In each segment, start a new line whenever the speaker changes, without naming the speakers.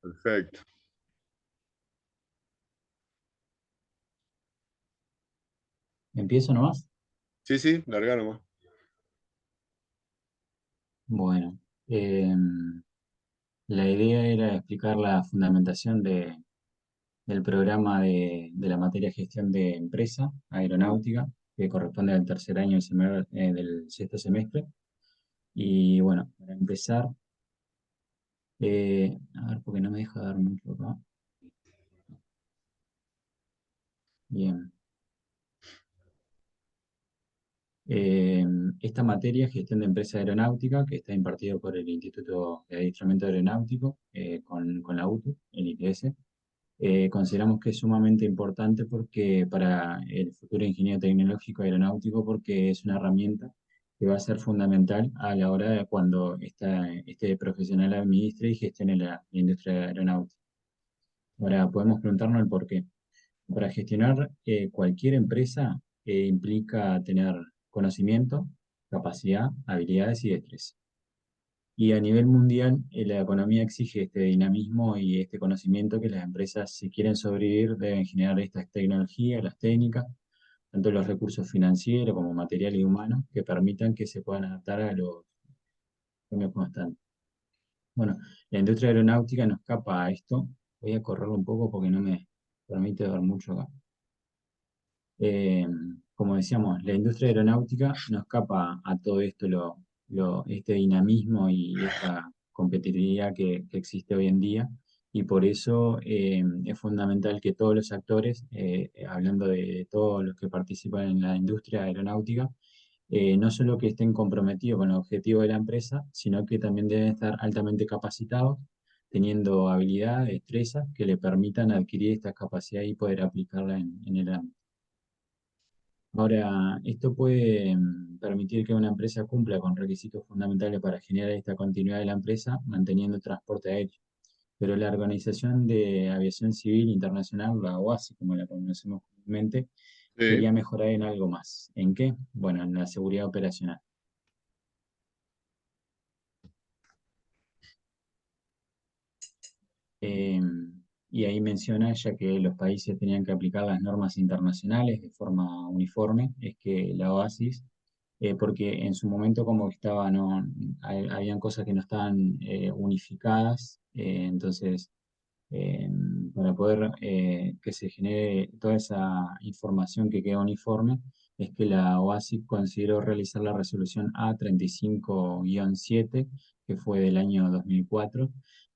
Perfecto.
¿Empiezo nomás?
Sí, sí, larga nomás.
Bueno, la idea era explicar la fundamentación del programa de la materia gestión de empresa
Mm.
aeronáutica, que corresponde al tercer año del sexto semestre. Y bueno, para empezar, a ver, porque no me deja dar mucho acá. Bien. Eh, Esta materia, gestión de empresa aeronáutica, que está impartido por el Instituto de Adiestramiento Aeronáutico, con la UTU, el ITS. Consideramos que es sumamente importante porque para el futuro ingeniero tecnológico aeronáutico, porque es una herramienta que va a ser fundamental a la hora de cuando este profesional administre y gestione la industria aeronáutica. Ahora podemos preguntarnos el por qué. Para gestionar cualquier empresa implica tener conocimiento, capacidad, habilidades y destreza. Y a nivel mundial, la economía exige este dinamismo y este conocimiento que las empresas, si quieren sobrevivir, deben generar estas tecnologías, las técnicas, tanto los recursos financieros como materiales y humanos, que permitan que se puedan adaptar a los cambios constantes. Bueno, la industria aeronáutica no escapa a esto. Voy a correrlo un poco porque no me permite ver mucho acá. Eh, Como decíamos, la industria aeronáutica no escapa a todo esto, este dinamismo y esta competitividad que existe hoy en día, y por eso es fundamental que todos los actores, hablando de todos los que participan en la industria aeronáutica, no solo que estén comprometidos con el objetivo de la empresa, sino que también deben estar altamente capacitados, teniendo habilidades, destrezas que le permitan adquirir esta capacidad y poder aplicarla en el ámbito. Ahora, esto puede permitir que una empresa cumpla con requisitos fundamentales para generar esta continuidad de la empresa, manteniendo el transporte aéreo. Pero la Organización de Aviación Civil Internacional, la OASI, como la conocemos comúnmente,
Sí.
quería mejorar en algo más. ¿En qué? Bueno, en la seguridad operacional. Eh, y ahí menciona, ya que los países tenían que aplicar las normas internacionales de forma uniforme, es que la OASIS, porque en su momento como que estaba, no, habían cosas que no estaban unificadas, entonces eh, para poder que se genere toda esa información que queda uniforme, es que la OASIS consideró realizar la resolución A35-7, que fue del año 2004,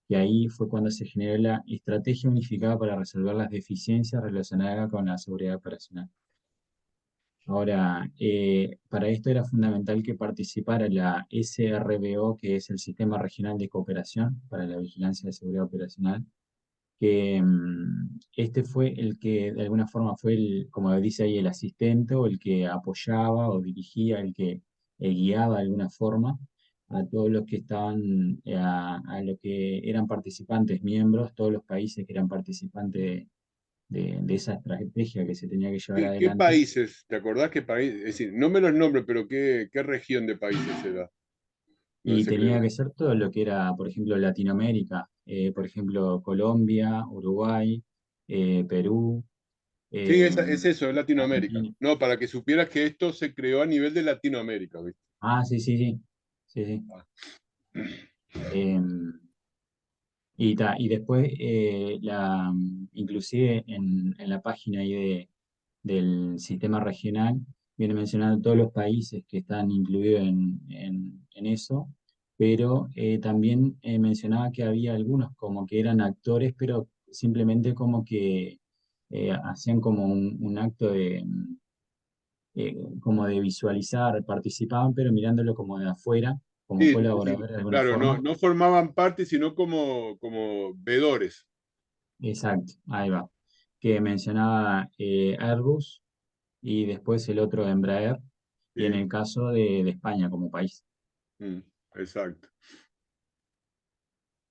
y ahí fue cuando se generó la estrategia unificada para resolver las deficiencias relacionadas con la seguridad operacional. Ahora, para esto era fundamental que participara la SRBO, que es el Sistema Regional de Cooperación para la Vigilancia de Seguridad Operacional, que este fue el que de alguna forma fue el, como dice ahí, el asistente o el que apoyaba o dirigía, el que guiaba de alguna forma a todos los que estaban, a los que eran participantes, miembros, todos los países que eran participantes de esa estrategia que se tenía que llevar
¿Qué
adelante.
países? ¿Te acordás qué país? Es decir, no me los nombres, pero ¿qué región de países era? ¿Dónde
Y
se
tenía
creó?
que ser todo lo que era, por ejemplo, Latinoamérica, por ejemplo, Colombia, Uruguay, Perú,
Sí,
eh,
es eso, es Latinoamérica.
Argentina.
No, para que supieras que esto se creó a nivel de Latinoamérica, ¿viste?
Ah, sí, sí, sí. Sí, sí. Eh, y después, inclusive en la página ahí del sistema regional, viene mencionando todos los países que están incluidos en eso, pero también mencionaba que había algunos como que eran actores, pero simplemente como que hacían como un acto como de visualizar, participaban, pero mirándolo como de afuera, como
Sí, es decir,
colaboradores de alguna
claro, no,
forma.
no formaban parte, sino como vedores.
Exacto, ahí va. Que mencionaba Airbus y después el otro Embraer, y en
Sí,
el caso de España como país.
mm, exacto.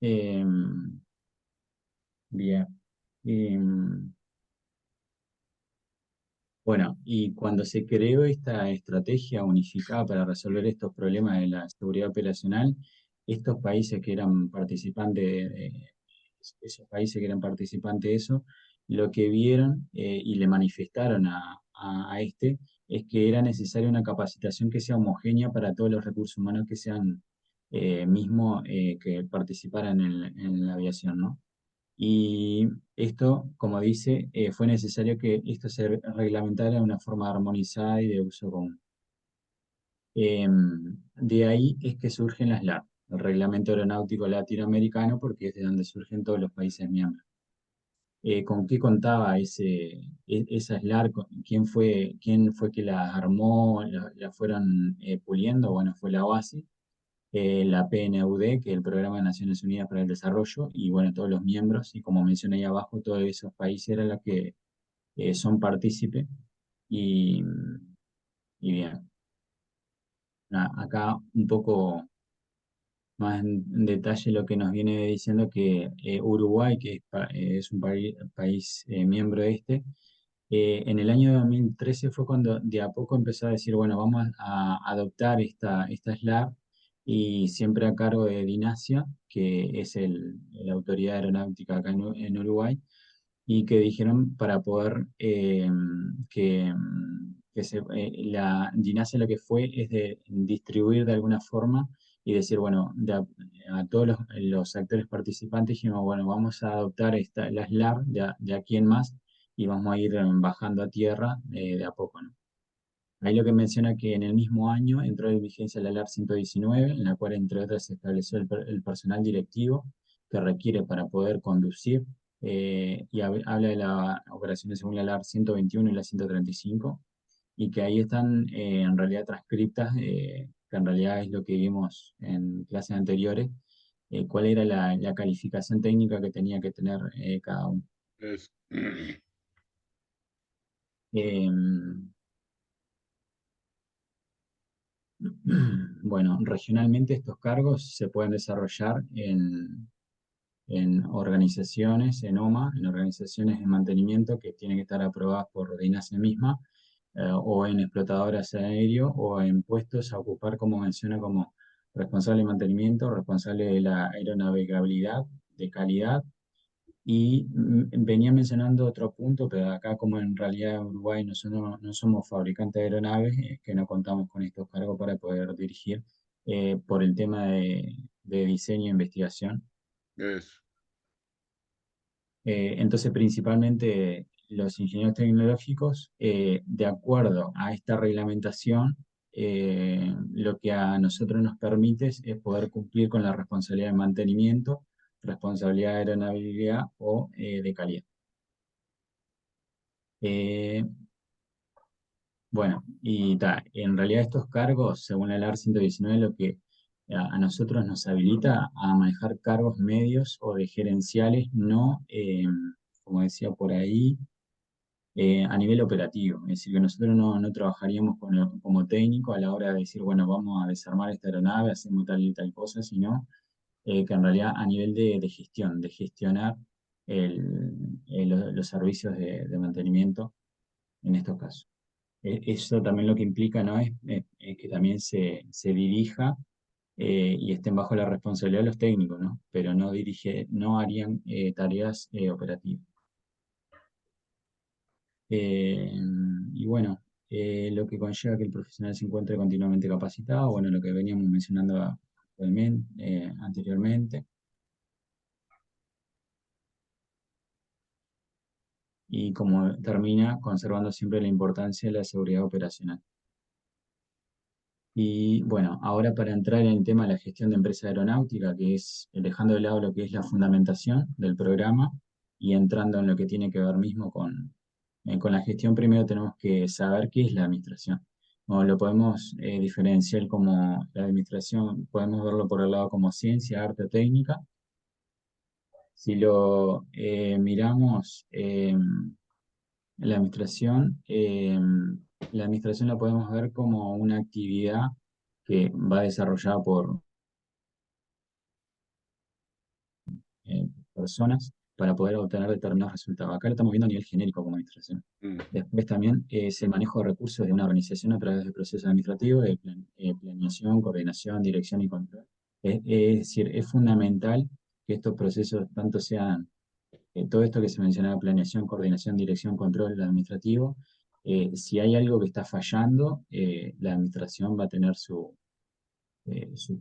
Em, Bien. Em, bueno, y cuando se creó esta estrategia unificada para resolver estos problemas de la seguridad operacional, estos países que eran participantes, esos países que eran participantes de eso, lo que vieron y le manifestaron a este es que era necesaria una capacitación que sea homogénea para todos los recursos humanos que sean que participaran en la aviación, ¿no? Y esto, como dice, fue necesario que esto se reglamentara de una forma armonizada y de uso común. De ahí es que surgen las LAR, el Reglamento Aeronáutico Latinoamericano, porque es de donde surgen todos los países miembros. ¿Con qué contaba esas LAR? ¿Quién fue que las armó, la fueron puliendo? Bueno, fue la OASI, la PNUD, que es el Programa de Naciones Unidas para el Desarrollo, y bueno, todos los miembros, y como mencioné ahí abajo, todos esos países eran los que son partícipes, y, y bien, acá un poco más en detalle lo que nos viene diciendo que Uruguay, que es un país miembro de este, en el año 2013 fue cuando de a poco empezó a decir, bueno, vamos a adoptar esta SLAR y siempre a cargo de DINASIA, que es la autoridad aeronáutica acá en Uruguay, y que dijeron para poder la DINASIA lo que fue es de distribuir de alguna forma y decir, bueno, a todos los actores participantes dijimos, bueno, vamos a adoptar las LAR de aquí en más y vamos a ir bajando a tierra de a poco, ¿no? Ahí lo que menciona que en el mismo año entró en vigencia la LAR 119, en la cual, entre otras, se estableció el personal directivo que requiere para poder conducir, y habla de las operaciones según la LAR 121 y la 135, y que ahí están en realidad transcriptas, que en realidad es lo que vimos en clases anteriores, cuál era la calificación técnica que tenía que tener cada uno.
Es,
Em, Bueno, regionalmente estos cargos se pueden desarrollar en organizaciones, en OMA, en organizaciones de mantenimiento que tienen que estar aprobadas por DINASIA misma, o en explotadoras aéreos, o en puestos a ocupar, como menciona, como responsable de mantenimiento, responsable de la aeronavegabilidad, de calidad, y venía mencionando otro punto, pero acá como en realidad en Uruguay no somos fabricantes de aeronaves, que no contamos con estos cargos para poder dirigir por el tema de diseño e investigación.
es,
Entonces, principalmente los ingenieros tecnológicos, de acuerdo a esta reglamentación, lo que a nosotros nos permite es poder cumplir con la responsabilidad de mantenimiento, responsabilidad de aeronavegabilidad o de calidad. Eh, bueno, y en realidad estos cargos, según la LAR 119, lo que a nosotros nos habilita a manejar cargos medios o de gerenciales, no, como decía por ahí, a nivel operativo. Es decir, que nosotros no trabajaríamos como técnico a la hora de decir, bueno, vamos a desarmar esta aeronave, hacemos tal y tal cosa, sino que en realidad a nivel de gestión, de gestionar los servicios de mantenimiento en estos casos. Eso también lo que implica, ¿no? Es que también se dirija y estén bajo la responsabilidad de los técnicos, ¿no? Pero no harían tareas operativas. Eh, y bueno, lo que conlleva que el profesional se encuentre continuamente capacitado, bueno, lo que veníamos mencionando anteriormente, y como termina conservando siempre la importancia de la seguridad operacional. Y bueno, ahora para entrar en el tema de la gestión de empresa aeronáutica, que es dejando de lado lo que es la fundamentación del programa y entrando en lo que tiene que ver mismo con la gestión, primero tenemos que saber qué es la administración. O lo podemos diferenciar como la administración, podemos verlo por el lado como ciencia, arte, técnica. Si lo miramos, la administración, la administración la podemos ver como una actividad que va desarrollada por personas para poder obtener determinados resultados. Acá lo estamos viendo a nivel genérico como administración.
mm,
Después también es el manejo de recursos de una organización a través de procesos administrativos de planeación, coordinación, dirección y control. Es decir, es fundamental que estos procesos tanto sean, todo esto que se mencionaba, planeación, coordinación, dirección, control administrativo, si hay algo que está fallando, la administración va a tener su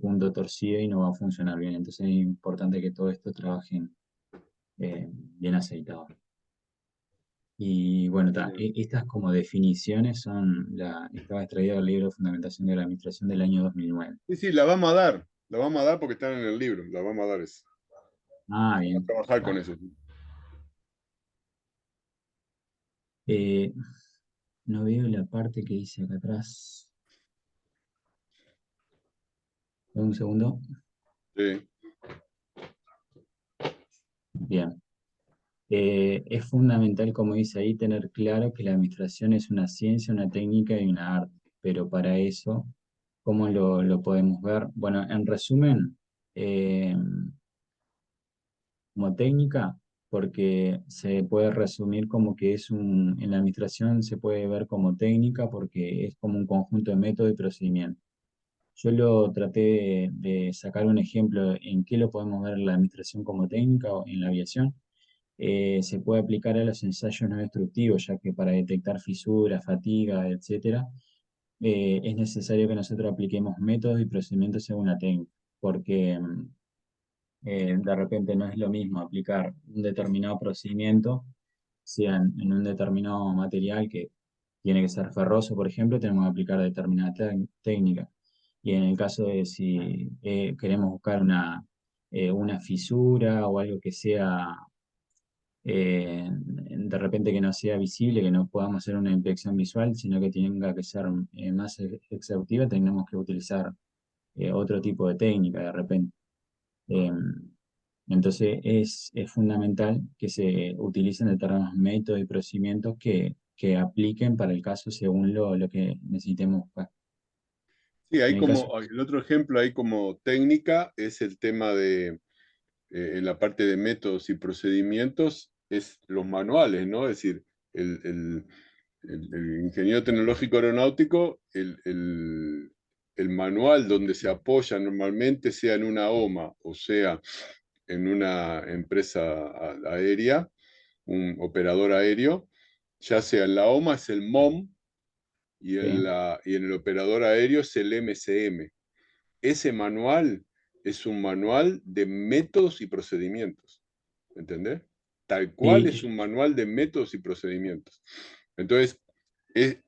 punto torcido y no va a funcionar bien. Entonces es importante que todo esto trabajen bien aceitado. Y bueno, estas como definiciones estaba extraído del libro de Fundamentación de la Administración del año 2009.
Sí, sí, la vamos a dar porque están en el libro, la vamos a dar eso.
Ah,
Vamos a
bien.
trabajar con
Está.
eso.
Eh, no veo la parte que dice acá atrás. Dame un segundo.
Sí,
Bien. Es fundamental, como dice ahí, tener claro que la administración es una ciencia, una técnica y una arte. Pero para eso, ¿cómo lo podemos ver? Bueno, en resumen, eh, como técnica, porque se puede resumir como que en la administración se puede ver como técnica porque es como un conjunto de métodos y procedimientos. Yo lo traté de sacar un ejemplo en qué lo podemos ver en la administración como técnica o en la aviación. Se puede aplicar a los ensayos no destructivos, ya que para detectar fisuras, fatiga, etcétera, es necesario que nosotros apliquemos métodos y procedimientos según la técnica, porque de repente no es lo mismo aplicar un determinado procedimiento, sea en un determinado material que tiene que ser ferroso, por ejemplo, tenemos que aplicar determinada técnica. Y en el caso de si queremos buscar una fisura o algo que sea de repente que no sea visible, que no podamos hacer una inspección visual, sino que tenga que ser más exhaustiva, tenemos que utilizar otro tipo de técnica de repente. Eh, entonces es fundamental que se utilicen determinados métodos y procedimientos que apliquen para el caso según lo que necesitemos buscar.
sí,
En
hay
el caso,
como, el otro ejemplo ahí como técnica es el tema de, en la parte de métodos y procedimientos, es los manuales, ¿no? Es decir, el, el- el ingeniero tecnológico aeronáutico, el manual donde se apoya normalmente, sea en una OMA o sea en una empresa aérea, un operador aéreo, ya sea en la OMA es el MOM
sí,
y en el operador aéreo es el MCM. Ese manual es un manual de métodos y procedimientos, ¿entendés? Tal cual es
sí,
un manual de métodos y procedimientos. Entonces,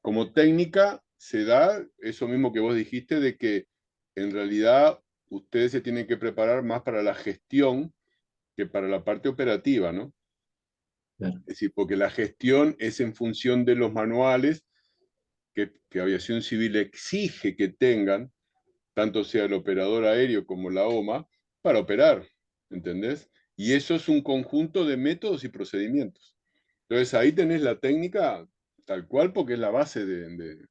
como técnica se da eso mismo que vos dijiste, de que en realidad ustedes se tienen que preparar más para la gestión que para la parte operativa, ¿no?
claro,
Es decir, porque la gestión es en función de los manuales que Aviación Civil exige que tengan, tanto sea el operador aéreo como la OMA, para operar, ¿entendés? Y eso es un conjunto de métodos y procedimientos. Entonces ahí tenés la técnica tal cual porque es la base de donde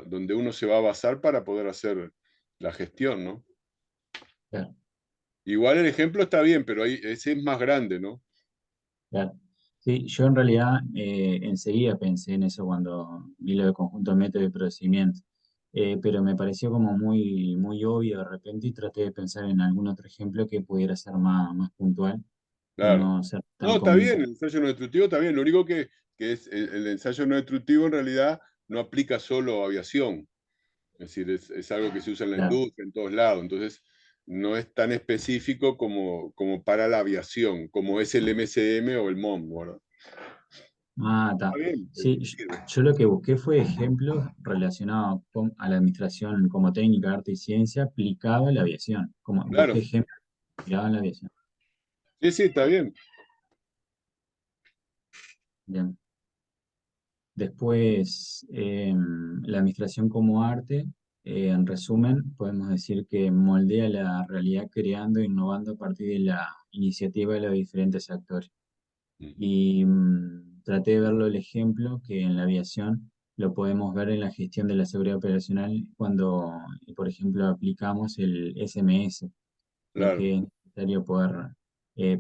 donde uno se va a basar para poder hacer la gestión, ¿no?
claro.
Igual el ejemplo está bien, pero ahí, ese es más grande, ¿no?
Claro. Sí, yo en realidad enseguida pensé en eso cuando vi lo de conjunto de método y procedimiento. Pero me pareció como muy obvio de repente y traté de pensar en algún otro ejemplo que pudiera ser más puntual y
Claro.
no ser
No,
tan
está
común.
bien, el ensayo no destructivo está bien. Lo único que es el ensayo no destructivo en realidad no aplica solo a aviación. Es decir, es algo que se usa en la
Claro.
industria, en todos lados. Entonces, no es tan específico como para la aviación, como es el MCM o el MOM, ¿verdad?
Ah, está.
Está bien,
Sí,
sirve.
yo lo que busqué fue ejemplos relacionados a la administración como técnica, arte y ciencia aplicado a la aviación. Como
Claro,
busqué ejemplos aplicados a la aviación.
sí, sí, está bien.
Bien. Después, la administración como arte, en resumen, podemos decir que moldea la realidad creando e innovando a partir de la iniciativa de los diferentes actores. Y traté de verlo el ejemplo que en la aviación lo podemos ver en la gestión de la seguridad operacional cuando, por ejemplo, aplicamos el SMS, ya
Claro.
que es necesario poder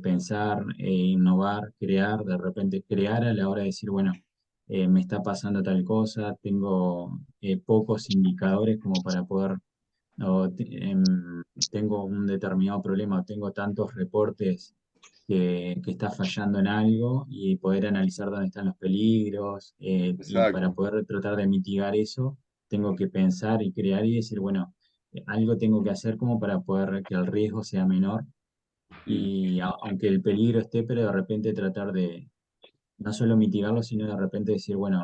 pensar, innovar, crear, de repente crear a la hora de decir, bueno, me está pasando tal cosa, tengo pocos indicadores como para poder tengo un determinado problema, o tengo tantos reportes que está fallando en algo y poder analizar dónde están los peligros y para
Exacto.
poder tratar de mitigar eso, tengo que pensar y crear y decir, bueno, algo tengo que hacer como para poder que el riesgo sea menor
Mm.
y aunque el peligro esté, pero de repente tratar de no solo mitigarlo, sino de repente decir, bueno,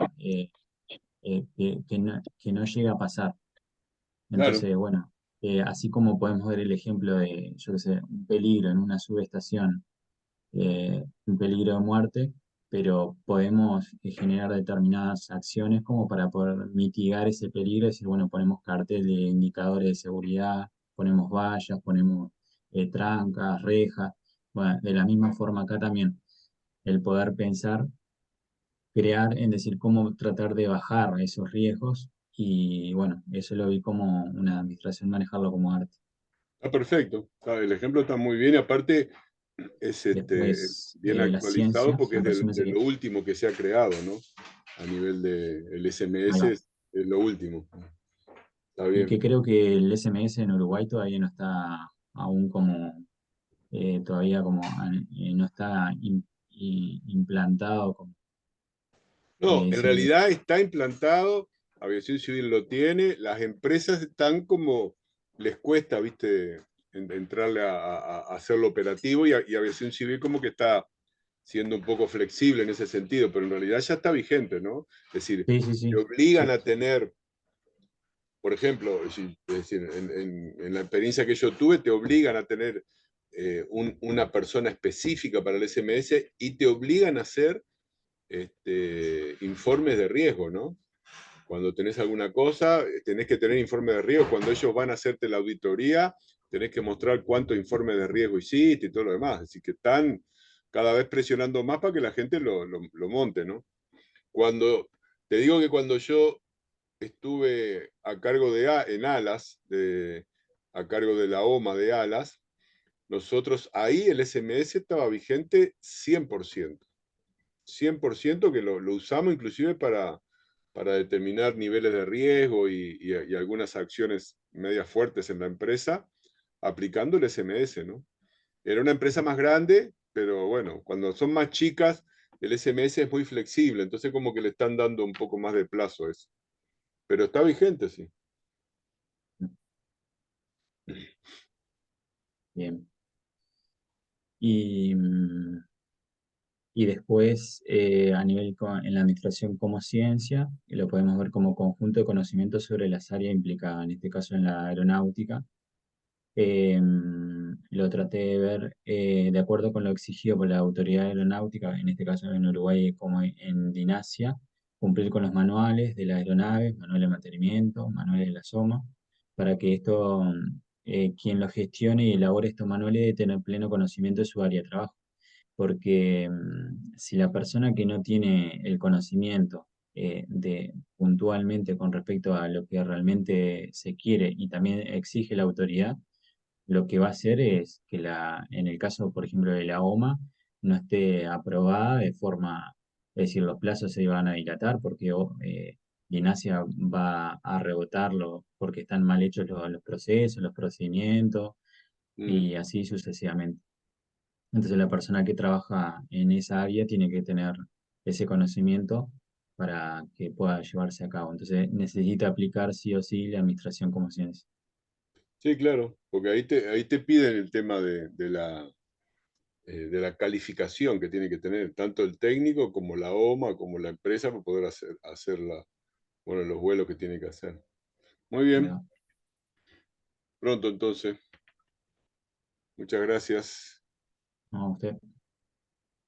que no llegue a pasar.
Claro,
Entonces, bueno, así como podemos ver el ejemplo de, yo qué sé, un peligro en una subestación, un peligro de muerte, pero podemos generar determinadas acciones como para poder mitigar ese peligro, es decir, bueno, ponemos cartel de indicadores de seguridad, ponemos vallas, ponemos trancas, rejas, bueno, de la misma forma acá también, el poder pensar, crear, en decir cómo tratar de bajar esos riesgos y bueno, eso lo vi como una administración, manejarlo como arte.
está perfecto. El ejemplo está muy bien y aparte es
Después,
bien
la
actualizado
ciencia,
porque es
en resumen,
de
sería,
lo último que se ha creado, ¿no? A nivel de el
ahí
SMS
va.
es lo último. Está
Y
bien.
que creo que el SMS en Uruguay todavía no está aún como, todavía como, no está implantado, como,
No, en
decir,
realidad está implantado, Aviación Civil lo tiene, las empresas están como, les cuesta, viste, entrarle a hacerlo operativo y Aviación Civil como que está siendo un poco flexible en ese sentido, pero en realidad ya está vigente, ¿no? Es decir,
sí, sí,
te
sí,
obligan
sí,
a tener, por ejemplo, es decir, en la experiencia que yo tuve, te obligan a tener una persona específica para el SMS y te obligan a hacer informes de riesgo, ¿no? Cuando tenés alguna cosa, tenés que tener informe de riesgo. Cuando ellos van a hacerte la auditoría, tenés que mostrar cuántos informes de riesgo hiciste y todo lo demás. Así que están cada vez presionando más para que la gente lo monte, ¿no? Cuando, te digo que cuando yo estuve a cargo en Alas, a cargo de la OMA de Alas, nosotros ahí el SMS estaba vigente 100%. 100% que lo usamos inclusive para determinar niveles de riesgo y algunas acciones medias fuertes en la empresa, aplicando el SMS, ¿no? Era una empresa más grande, pero bueno, cuando son más chicas, el SMS es muy flexible, entonces como que le están dando un poco más de plazo a eso. Pero está vigente, sí.
bien. Y, y después, a nivel en la administración como ciencia, lo podemos ver como conjunto de conocimientos sobre las áreas implicadas, en este caso en la aeronáutica. Lo traté de ver de acuerdo con lo exigido por la autoridad aeronáutica, en este caso en Uruguay como en DINASIA, cumplir con los manuales de las aeronaves, manuales de mantenimiento, manuales de la SOMA, para que esto, quien lo gestione y elabore estos manuales debe tener pleno conocimiento de su área de trabajo porque si la persona que no tiene el conocimiento de puntualmente con respecto a lo que realmente se quiere y también exige la autoridad, lo que va a hacer es que en el caso, por ejemplo, de la OMA, no esté aprobada de forma, es decir, los plazos se van a dilatar porque Gimnasia va a rebotarlo porque están mal hechos los procesos, los procedimientos
Mm.
y así sucesivamente. Entonces la persona que trabaja en esa área tiene que tener ese conocimiento para que pueda llevarse a cabo. Entonces necesita aplicar sí o sí la administración como ciencia.
Sí, claro, porque ahí te piden el tema de la calificación que tiene que tener tanto el técnico como la OMA, como la empresa para poder hacer bueno, los vuelos que tiene que hacer. Muy bien,
Pero,
pronto entonces. Muchas gracias.
no, usted,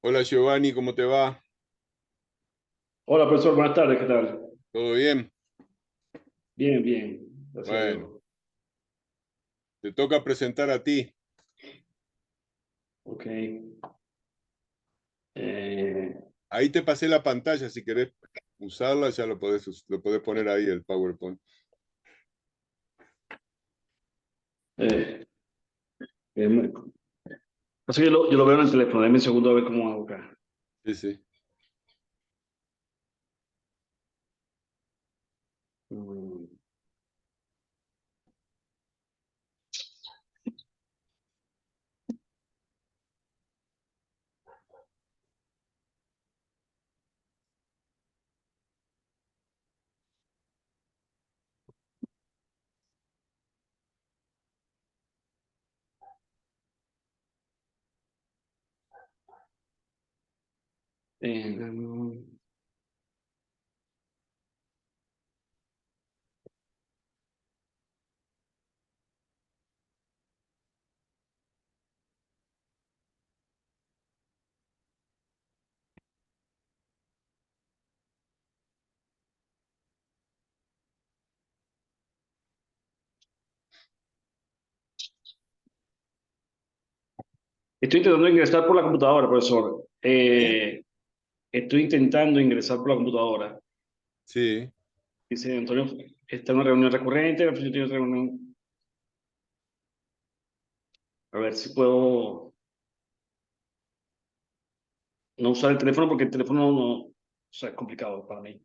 Hola Giovanni, ¿cómo te va?
Hola, profesor, buenas tardes, ¿qué tal?
¿Todo bien?
Bien, bien, gracias a
Bueno,
Dios.
te toca presentar a ti.
Ok. Eh,
Ahí te pasé la pantalla, si querés usarla, ya lo podés poner ahí el PowerPoint.
eh, me- Pasa que yo lo veo en el teléfono, déme un segundo a ver cómo hago acá.
Sí, sí.
Mm, Eh, Estoy intentando ingresar por la computadora, profesor.
¿Eh?
Estoy intentando ingresar por la computadora.
Sí.
Dice Antonio, está en una reunión recurrente, yo tengo una reunión. A ver si puedo no usar el teléfono porque el teléfono no, o sea, es complicado para mí.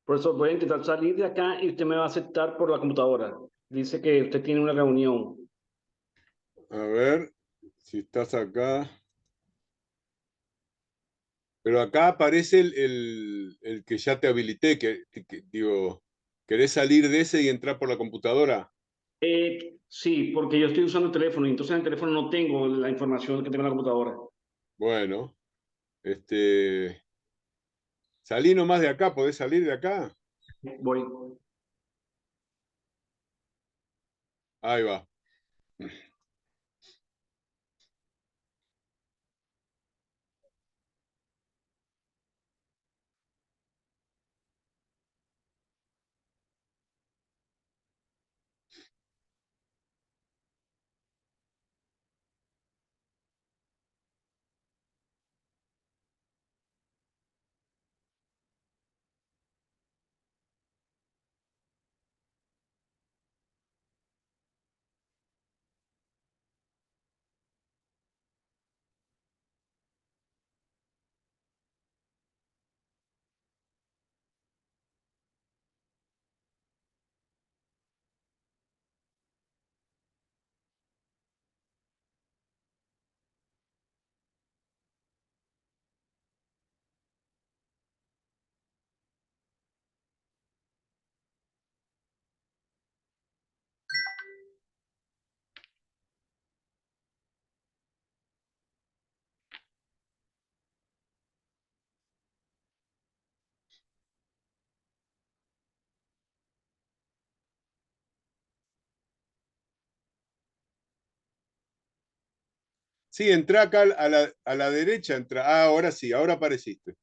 Por eso voy a intentar salir de acá y usted me va a aceptar por la computadora. Dice que usted tiene una reunión.
A ver si estás acá. Pero acá aparece el que ya te habilité, digo, ¿querés salir de ese y entrar por la computadora?
Sí, porque yo estoy usando el teléfono y entonces en el teléfono no tengo la información que tengo en la computadora.
Bueno, salí nomás de acá, ¿podés salir de acá?
Voy.
Ahí va. Sí, entrá acá a la derecha, entra. Ah, ahora sí, ahora apareciste.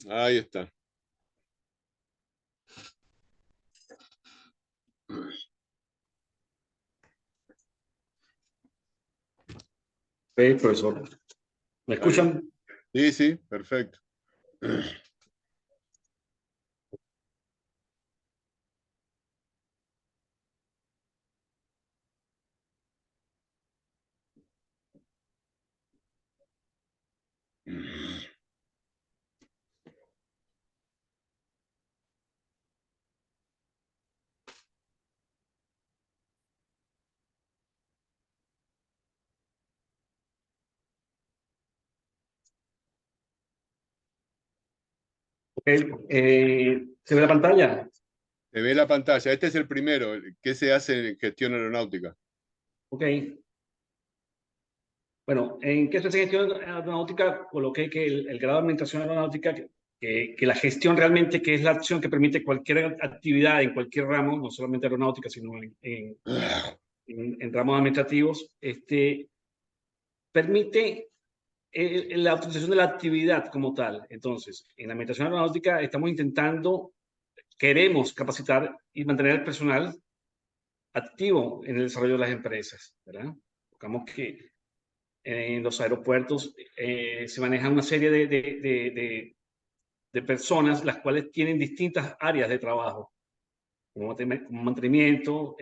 Ahí está.
Profesor. ¿Me
Está bien.
escuchan?
Sí, sí, perfecto.
Ok. ¿Se ve la pantalla?
Se ve la pantalla. Este es el primero. ¿Qué se hace en gestión aeronáutica?
Ok. Bueno, ¿en qué especie de gestión aeronáutica coloqué que el grado de administración aeronáutica, que la gestión realmente, que es la acción que permite cualquier actividad en cualquier ramo, no solamente aeronáutica, sino en ramos administrativos, permite la autorización de la actividad como tal. Entonces, en la administración aeronáutica estamos queremos capacitar y mantener el personal activo en el desarrollo de las empresas, ¿verdad? Buscamos que en los aeropuertos se maneja una serie de personas, las cuales tienen distintas áreas de trabajo, como mantenimiento,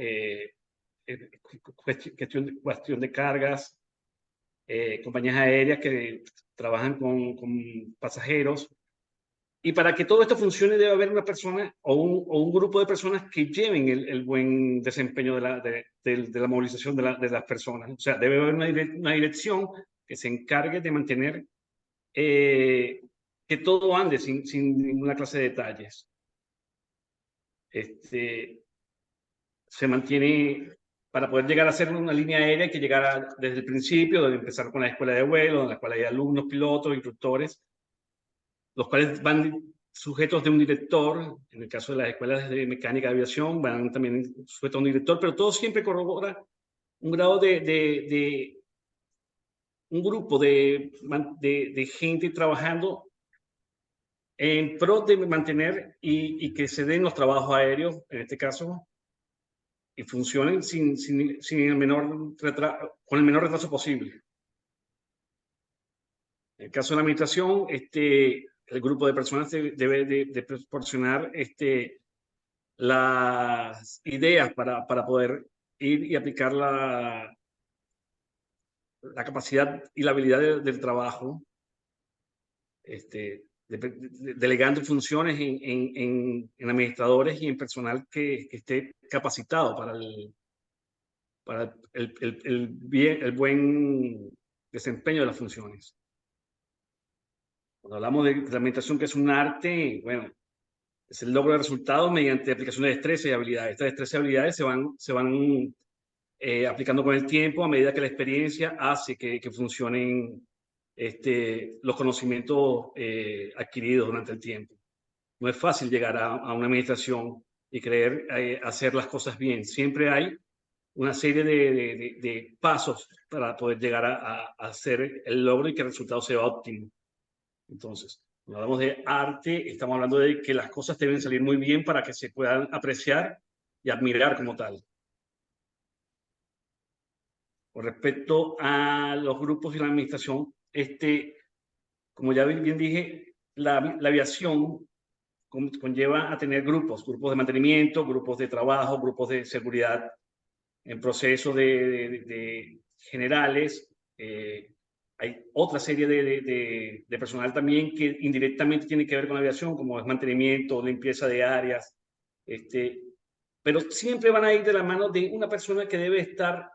cuestión de cargas, compañías aéreas que trabajan con pasajeros. Y para que todo esto funcione debe haber una persona o un grupo de personas que lleven el buen desempeño de la movilización de las personas. O sea, debe haber una dirección que se encargue de mantener que todo ande sin ninguna clase de detalles. Se mantiene, para poder llegar a ser una línea aérea, hay que llegar desde el principio, debe empezar con la escuela de vuelo, en la cual hay alumnos, pilotos, instructores, los cuales van sujetos de un director. En el caso de las escuelas de mecánica de aviación, van también sujetos a un director, pero todo siempre corrobora un grado un grupo de gente trabajando en pro de mantener y que se den los trabajos aéreos, en este caso, y funcionen con el menor retraso posible. En el caso de la administración, el grupo de personas debe de proporcionar las ideas para poder ir y aplicar la capacidad y la habilidad del trabajo, delegando funciones en administradores y en personal que esté capacitado para el buen desempeño de las funciones. Cuando hablamos de la administración, que es un arte, bueno, es el logro de resultados mediante aplicación de destrezas y habilidades. Estas destrezas y habilidades se van aplicando con el tiempo a medida que la experiencia hace que funcionen los conocimientos adquiridos durante el tiempo. No es fácil llegar a una administración y creer hacer las cosas bien. Siempre hay una serie de pasos para poder llegar a hacer el logro y que el resultado sea óptimo. Entonces, cuando hablamos de arte, estamos hablando de que las cosas deben salir muy bien para que se puedan apreciar y admirar como tal. Con respecto a los grupos y la administración, como ya bien dije, la aviación conlleva a tener grupos de mantenimiento, grupos de trabajo, grupos de seguridad en procesos de generales. Hay otra serie de personal también que indirectamente tiene que ver con la aviación, como es mantenimiento, limpieza de áreas, pero siempre van a ir de la mano de una persona que debe estar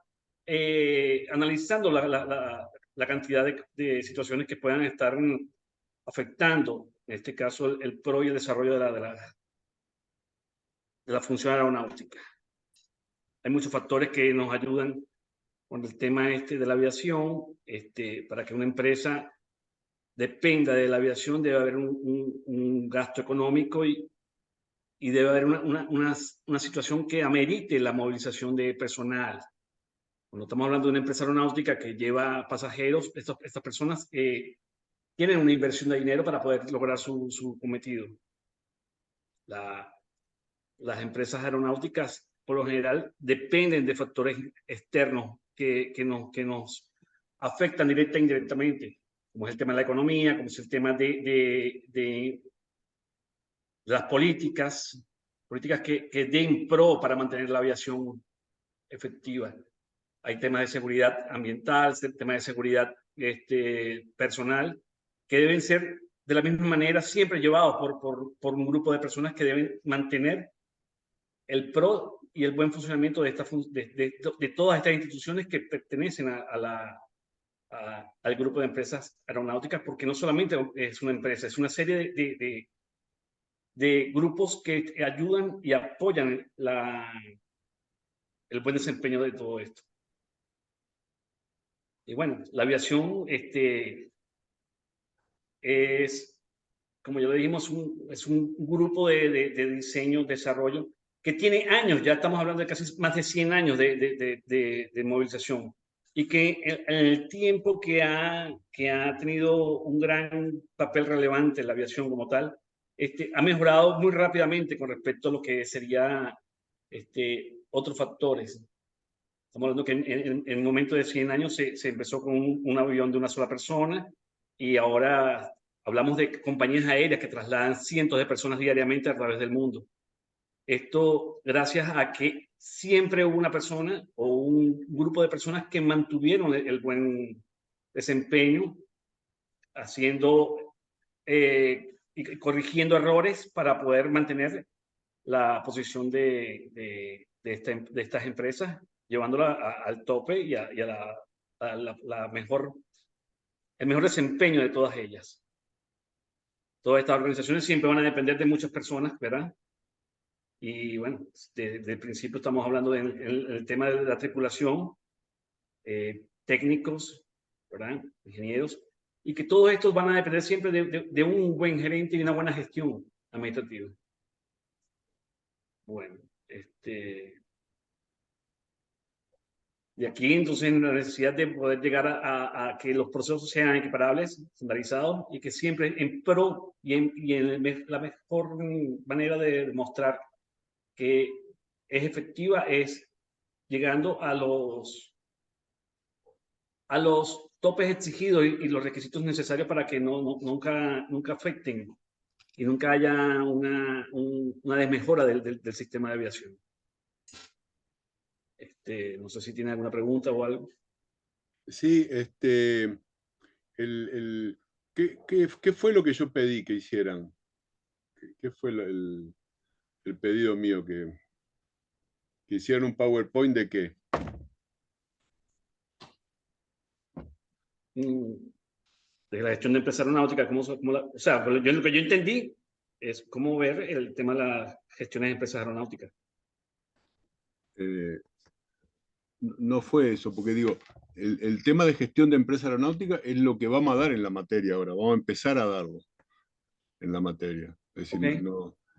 analizando la cantidad de situaciones que puedan estar afectando, en este caso, el pro y el desarrollo de la función aeronáutica. Hay muchos factores que nos ayudan con el tema de la aviación. Para que una empresa dependa de la aviación debe haber un gasto económico y debe haber una situación que amerite la movilización de personal. Cuando estamos hablando de una empresa aeronáutica que lleva pasajeros, estas personas tienen una inversión de dinero para poder lograr su cometido. Las empresas aeronáuticas, por lo general, dependen de factores externos que nos afectan directa e indirectamente, como es el tema de la economía, como es el tema de las políticas que den pro para mantener la aviación efectiva. Hay temas de seguridad ambiental, temas de seguridad personal, que deben ser de la misma manera siempre llevados por un grupo de personas que deben mantener el pro y el buen funcionamiento de todas estas instituciones que pertenecen al grupo de empresas aeronáuticas, porque no solamente es una empresa, es una serie de grupos que ayudan y apoyan el buen desempeño de todo esto. Y bueno, la aviación es, como ya lo dijimos, es un grupo de diseño, desarrollo, que tiene años, ya estamos hablando de casi más de 100 años de movilización, y que en el tiempo que ha tenido un gran papel relevante en la aviación como tal, ha mejorado muy rápidamente con respecto a lo que sería otros factores. Estamos hablando que en el momento de 100 años se empezó con un avión de una sola persona, y ahora hablamos de compañías aéreas que trasladan cientos de personas diariamente a través del mundo. Esto gracias a que siempre hubo una persona o un grupo de personas que mantuvieron el buen desempeño, haciendo y corrigiendo errores para poder mantener la posición de estas empresas, llevándola al tope y a el mejor desempeño de todas ellas. Todas estas organizaciones siempre van a depender de muchas personas, ¿verdad? Y bueno, desde el principio estamos hablando del tema de la tripulación, técnicos, ¿verdad? Ingenieros, y que todos estos van a depender siempre de un buen gerente y una buena gestión administrativa. Bueno, y aquí entonces la necesidad de poder llegar a que los procesos sean equiparables, estandarizados, y que siempre en pro y en la mejor manera de demostrar que es efectiva es llegando a los topes exigidos y los requisitos necesarios para que nunca afecten y nunca haya una desmejora del sistema de aviación. No sé si tiene alguna pregunta o algo.
Sí, ¿qué fue lo que yo pedí que hicieran? ¿Qué fue el pedido mío? Que hicieran un PowerPoint de qué?
De la gestión de empresa aeronáutica, o sea, lo que yo entendí es cómo ver el tema de las gestiones de empresas aeronáuticas.
No fue eso, porque digo, el tema de gestión de empresa aeronáutica es lo que vamos a dar en la materia ahora, vamos a empezar a darlo en la materia. Es decir,
Okay.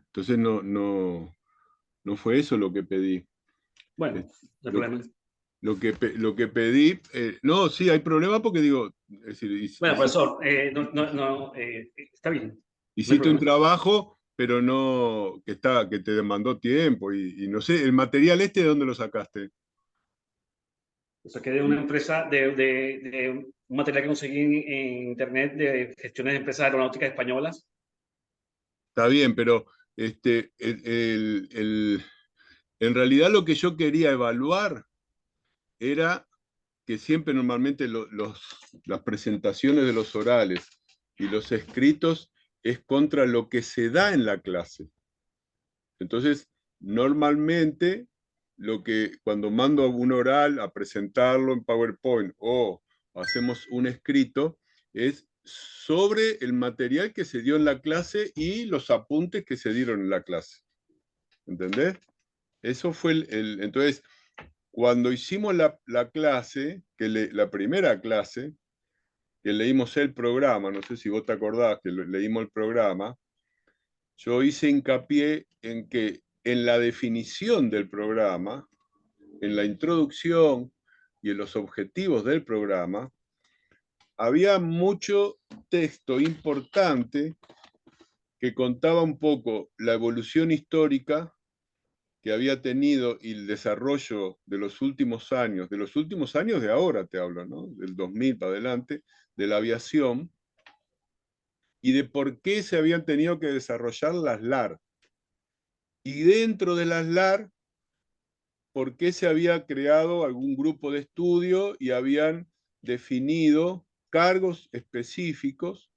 Entonces no fue eso lo que pedí.
Bueno, no hay problema.
Lo que pedí, no, sí, hay problema porque digo, es decir,
Bueno, profesor, está bien.
Hiciste un trabajo, pero no, que te demandó tiempo y no sé, el material ¿de dónde lo sacaste?
Lo saqué de una empresa, de un material que conseguí en internet de gestiones de empresas aeronáuticas españolas.
Está bien, pero en realidad lo que yo quería evaluar era que siempre normalmente las presentaciones de los orales y los escritos es contra lo que se da en la clase. Entonces, normalmente, cuando mando un oral a presentarlo en PowerPoint o hacemos un escrito, es sobre el material que se dio en la clase y los apuntes que se dieron en la clase. ¿Entendés? Eso fue entonces, cuando hicimos la clase, la primera clase, que leímos el programa, no sé si vos te acordás que leímos el programa, yo hice hincapié en que en la definición del programa, en la introducción y en los objetivos del programa, había mucho texto importante que contaba un poco la evolución histórica que había tenido y el desarrollo de los últimos años de ahora te hablo, ¿no? Del 2000 para adelante, de la aviación, y de por qué se habían tenido que desarrollar las LAR. Y dentro de las LAR, por qué se había creado algún grupo de estudio y habían definido cargos específicos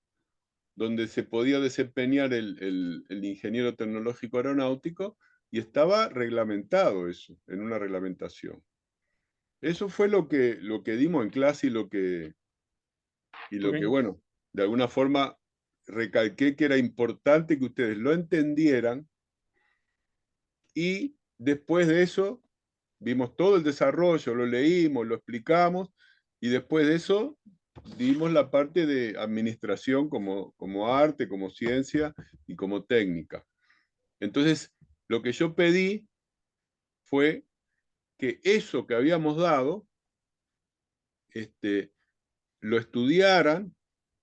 donde se podía desempeñar el ingeniero tecnológico aeronáutico, y estaba reglamentado eso, en una reglamentación. Eso fue lo que dimos en clase y lo que, bueno, de alguna forma recalqué que era importante que ustedes lo entendieran, y después de eso vimos todo el desarrollo, lo leímos, lo explicamos, y después de eso dimos la parte de administración como arte, como ciencia y como técnica. Entonces, lo que yo pedí fue que eso que habíamos dado, lo estudiaran,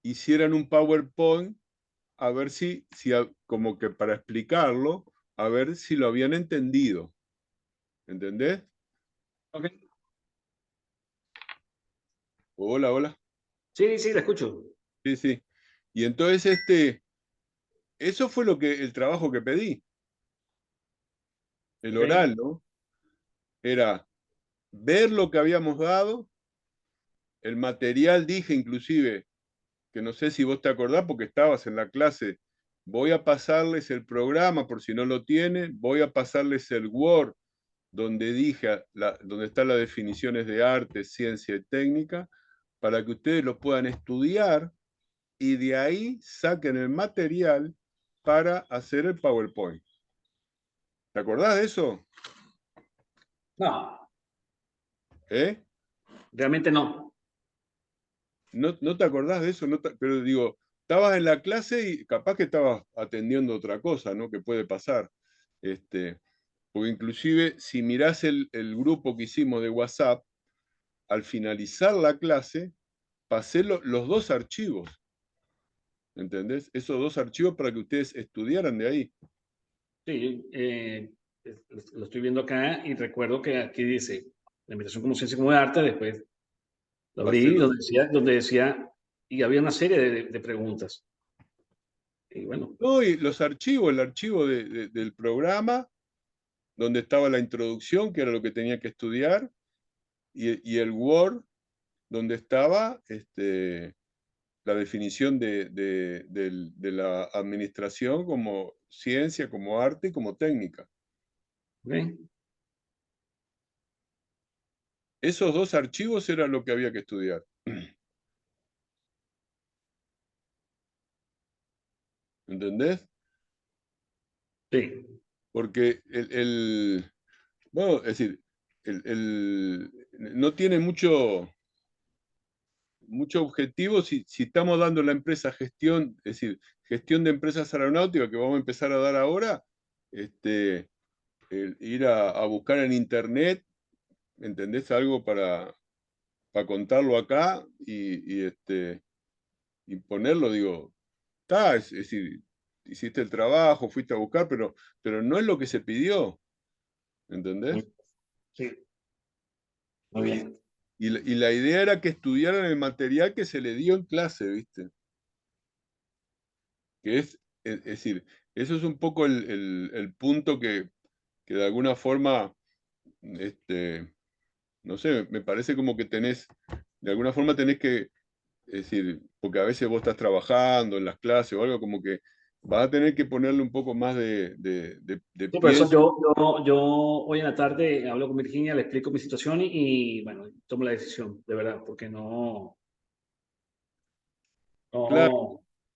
hicieran un PowerPoint, a ver si como que para explicarlo, a ver si lo habían entendido. ¿Entendés?
Ok.
Hola, hola.
Sí, sí, la escucho.
Sí, sí. Y entonces eso fue el trabajo que pedí. El
Ok.
oral, ¿no? Era ver lo que habíamos dado, el material, dije inclusive, que no sé si vos te acordás porque estabas en la clase, voy a pasarles el programa por si no lo tienen, voy a pasarles el Word donde dije, donde están las definiciones de arte, ciencia y técnica, para que ustedes lo puedan estudiar y de ahí saquen el material para hacer el PowerPoint. ¿Te acordás de eso?
No,
¿Eh?
realmente no.
¿No te acordás de eso? Pero digo, estabas en la clase y capaz que estabas atendiendo otra cosa, ¿no? Que puede pasar. Porque inclusive si mirás el grupo que hicimos de WhatsApp, al finalizar la clase, pasé los dos archivos. ¿Entendés? Esos dos archivos para que ustedes estudiaran de ahí.
Sí, lo estoy viendo acá y recuerdo que aquí dice la invitación como ciencia como de arte, después lo
Pasé
abrí
los...
donde decía, y había una serie de preguntas. Y bueno,
No, y los archivos, el archivo del programa, donde estaba la introducción, que era lo que tenía que estudiar, y el Word, donde estaba la definición de la administración como ciencia, como arte y como técnica.
¿ok?
Esos dos archivos eran lo que había que estudiar. ¿Entendés?
Sí,
Porque bueno, es decir, no tiene mucho objetivo si estamos dando la empresa gestión, es decir, gestión de empresas aeronáuticas que vamos a empezar a dar ahora, ir a buscar en internet, ¿entendés? Algo para contarlo acá y ponerlo, digo, está, es decir, hiciste el trabajo, fuiste a buscar, pero no es lo que se pidió, ¿entendés?
sí, muy bien.
Y la idea era que estudiaran el material que se le dio en clase, ¿viste? Que es decir, eso es un poco el punto que de alguna forma, no sé, me parece como que de alguna forma tenés que, es decir, porque a veces vos estás trabajando en las clases o algo, como que vas a tener que ponerle un poco más de
Sí, por eso
pienso.
yo hoy en la tarde hablo con Virginia, le explico mi situación bueno, tomo la decisión, de verdad, porque
Claro,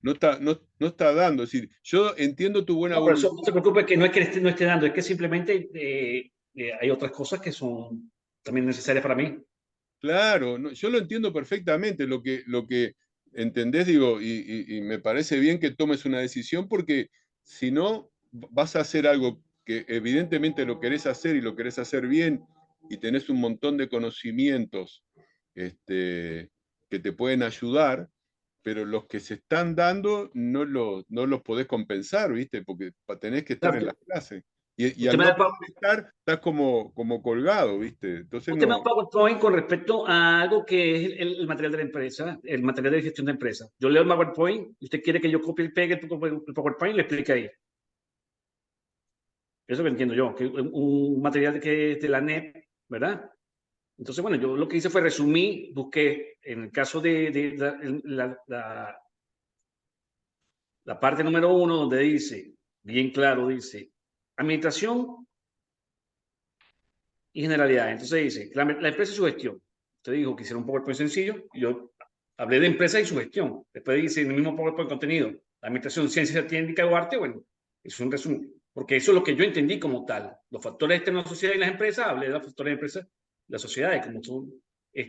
no,
no está dando, es decir, yo entiendo tu buena
no, por eso no
voluntad.
te preocupes que no es que no esté dando, es que simplemente hay otras cosas que son también necesarias para mí.
Claro, yo lo entiendo perfectamente, lo que entendés, digo, y me parece bien que tomes una decisión porque si no, vas a hacer algo que evidentemente lo querés hacer y lo querés hacer bien y tenés un montón de conocimientos que te pueden ayudar, pero los que se están dando no los podés compensar, ¿viste? Porque tenés que estar en
Claro,
las clases. Y
usted
al
me
no
da,
poder estar, estás como colgado, ¿viste? Entonces
usted me da un
no.
PowerPoint con respecto a algo que es el material de la empresa, el material de gestión de empresa. Yo leo el PowerPoint y usted quiere que yo copie y pegue el PowerPoint y le explique ahí. Eso que entiendo yo, que un material que es de la NEP, ¿verdad? Entonces, bueno, yo lo que hice fue resumir, busqué en el caso de la parte número 1, donde dice, bien claro, dice, administración y generalidad. Entonces dice, la empresa y su gestión. Usted dijo que hiciera un PowerPoint sencillo, y yo hablé de empresa y su gestión. Después dice en el mismo PowerPoint contenido, Administración, Ciencia Técnica o Arte, bueno, es un resumen. Porque eso es lo que yo entendí como tal. Los factores externos de la sociedad y las empresas, hablé de los factores de empresas, las sociedades, como son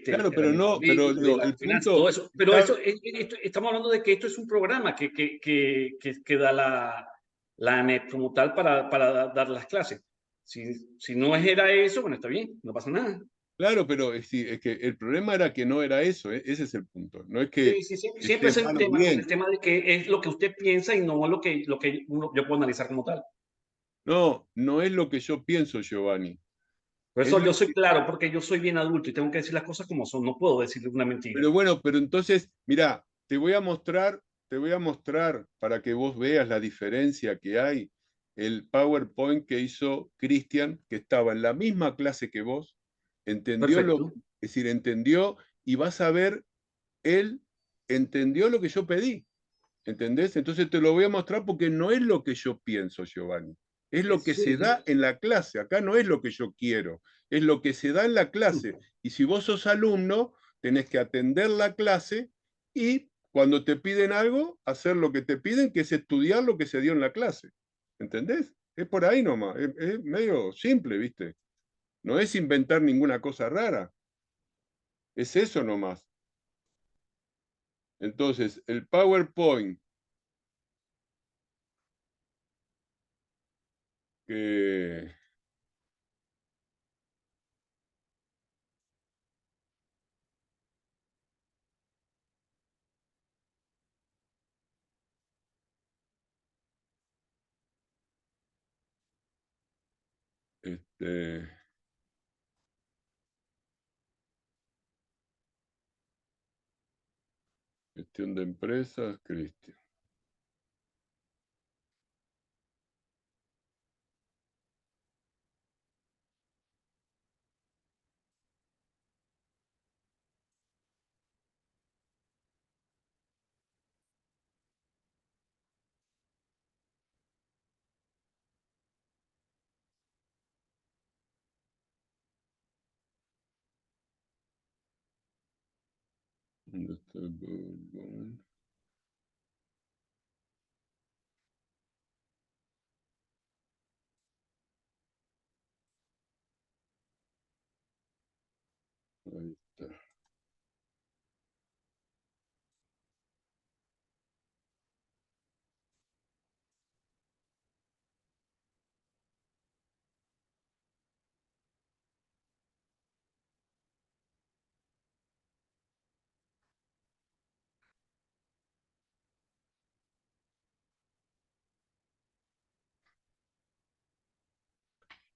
Claro,
el
pero
ambiente
no, pero
político, de
digo,
la
el
finanza, todo
punto
eso. Pero
está,
eso, estamos hablando de que esto es un programa que da la ANEP como tal para dar las clases. Si no era eso, bueno, está bien, no pasa nada.
claro, pero es que el problema era que no era eso, ese es el punto. No es que
Sí, sí, sí. Siempre
esté
es el
mal o
tema, con el
bien.
tema de que es lo que usted piensa y no lo que yo puedo analizar como tal.
No, no es lo que yo pienso, Giovanni.
Por
Es
eso
lo
yo soy
que,
claro, porque yo soy bien adulto y tengo que decir las cosas como son. No puedo decir una mentira.
pero bueno, pero entonces, mira, te voy a mostrar para que vos veas la diferencia que hay, el PowerPoint que hizo Cristian, que estaba en la misma clase que vos, entendió
Perfecto.
es decir, entendió y vas a ver, él entendió lo que yo pedí. ¿Entendés? Entonces te lo voy a mostrar porque no es lo que yo pienso, Giovanni. Es lo que se
Sí.
da en la clase. Acá no es lo que yo quiero, es lo que se da en la clase. Y si vos sos alumno, tenés que atender la clase y cuando te piden algo, hacer lo que te piden, que es estudiar lo que se dio en la clase. ¿Entendés? Es por ahí nomás. Es medio simple, ¿viste? No es inventar ninguna cosa rara. Es eso nomás. Entonces, el PowerPoint que este, gestión de empresas, Cristian. ¿Dónde está el PowerPoint? Ahí está.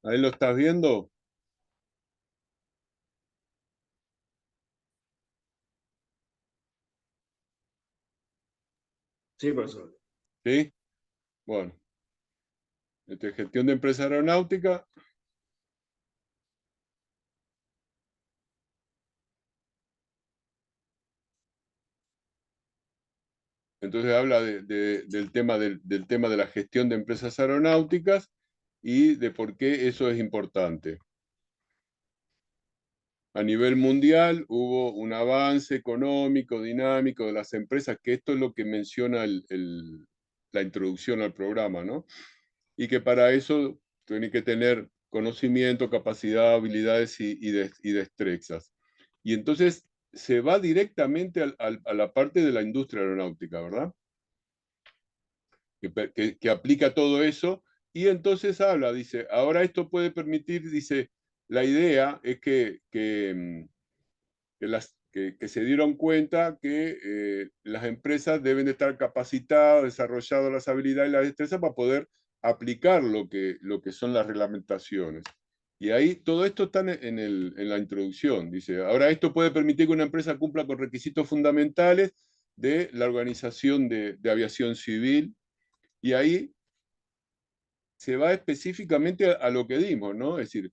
Ahí lo estás viendo,
Sí, profesor.
¿sí? Bueno, gestión de empresa aeronáutica. Entonces habla del tema del tema de la gestión de empresas aeronáuticas y de por qué eso es importante. A nivel mundial hubo un avance económico, dinámico de las empresas, que esto es lo que menciona la introducción al programa, ¿no? Y que para eso tiene que tener conocimiento, capacidad, habilidades y destrezas. Y entonces se va directamente a la parte de la industria aeronáutica, ¿verdad? Que aplica todo eso y entonces habla, dice, ahora esto puede permitir, dice, la idea es que se dieron cuenta que las empresas deben de estar capacitadas, desarrolladas las habilidades y las destrezas para poder aplicar lo que son las reglamentaciones. Y ahí todo esto está en la introducción. Dice, ahora esto puede permitir que una empresa cumpla con requisitos fundamentales de la organización de aviación civil. Y ahí se va específicamente a lo que dimos, ¿no? Es decir,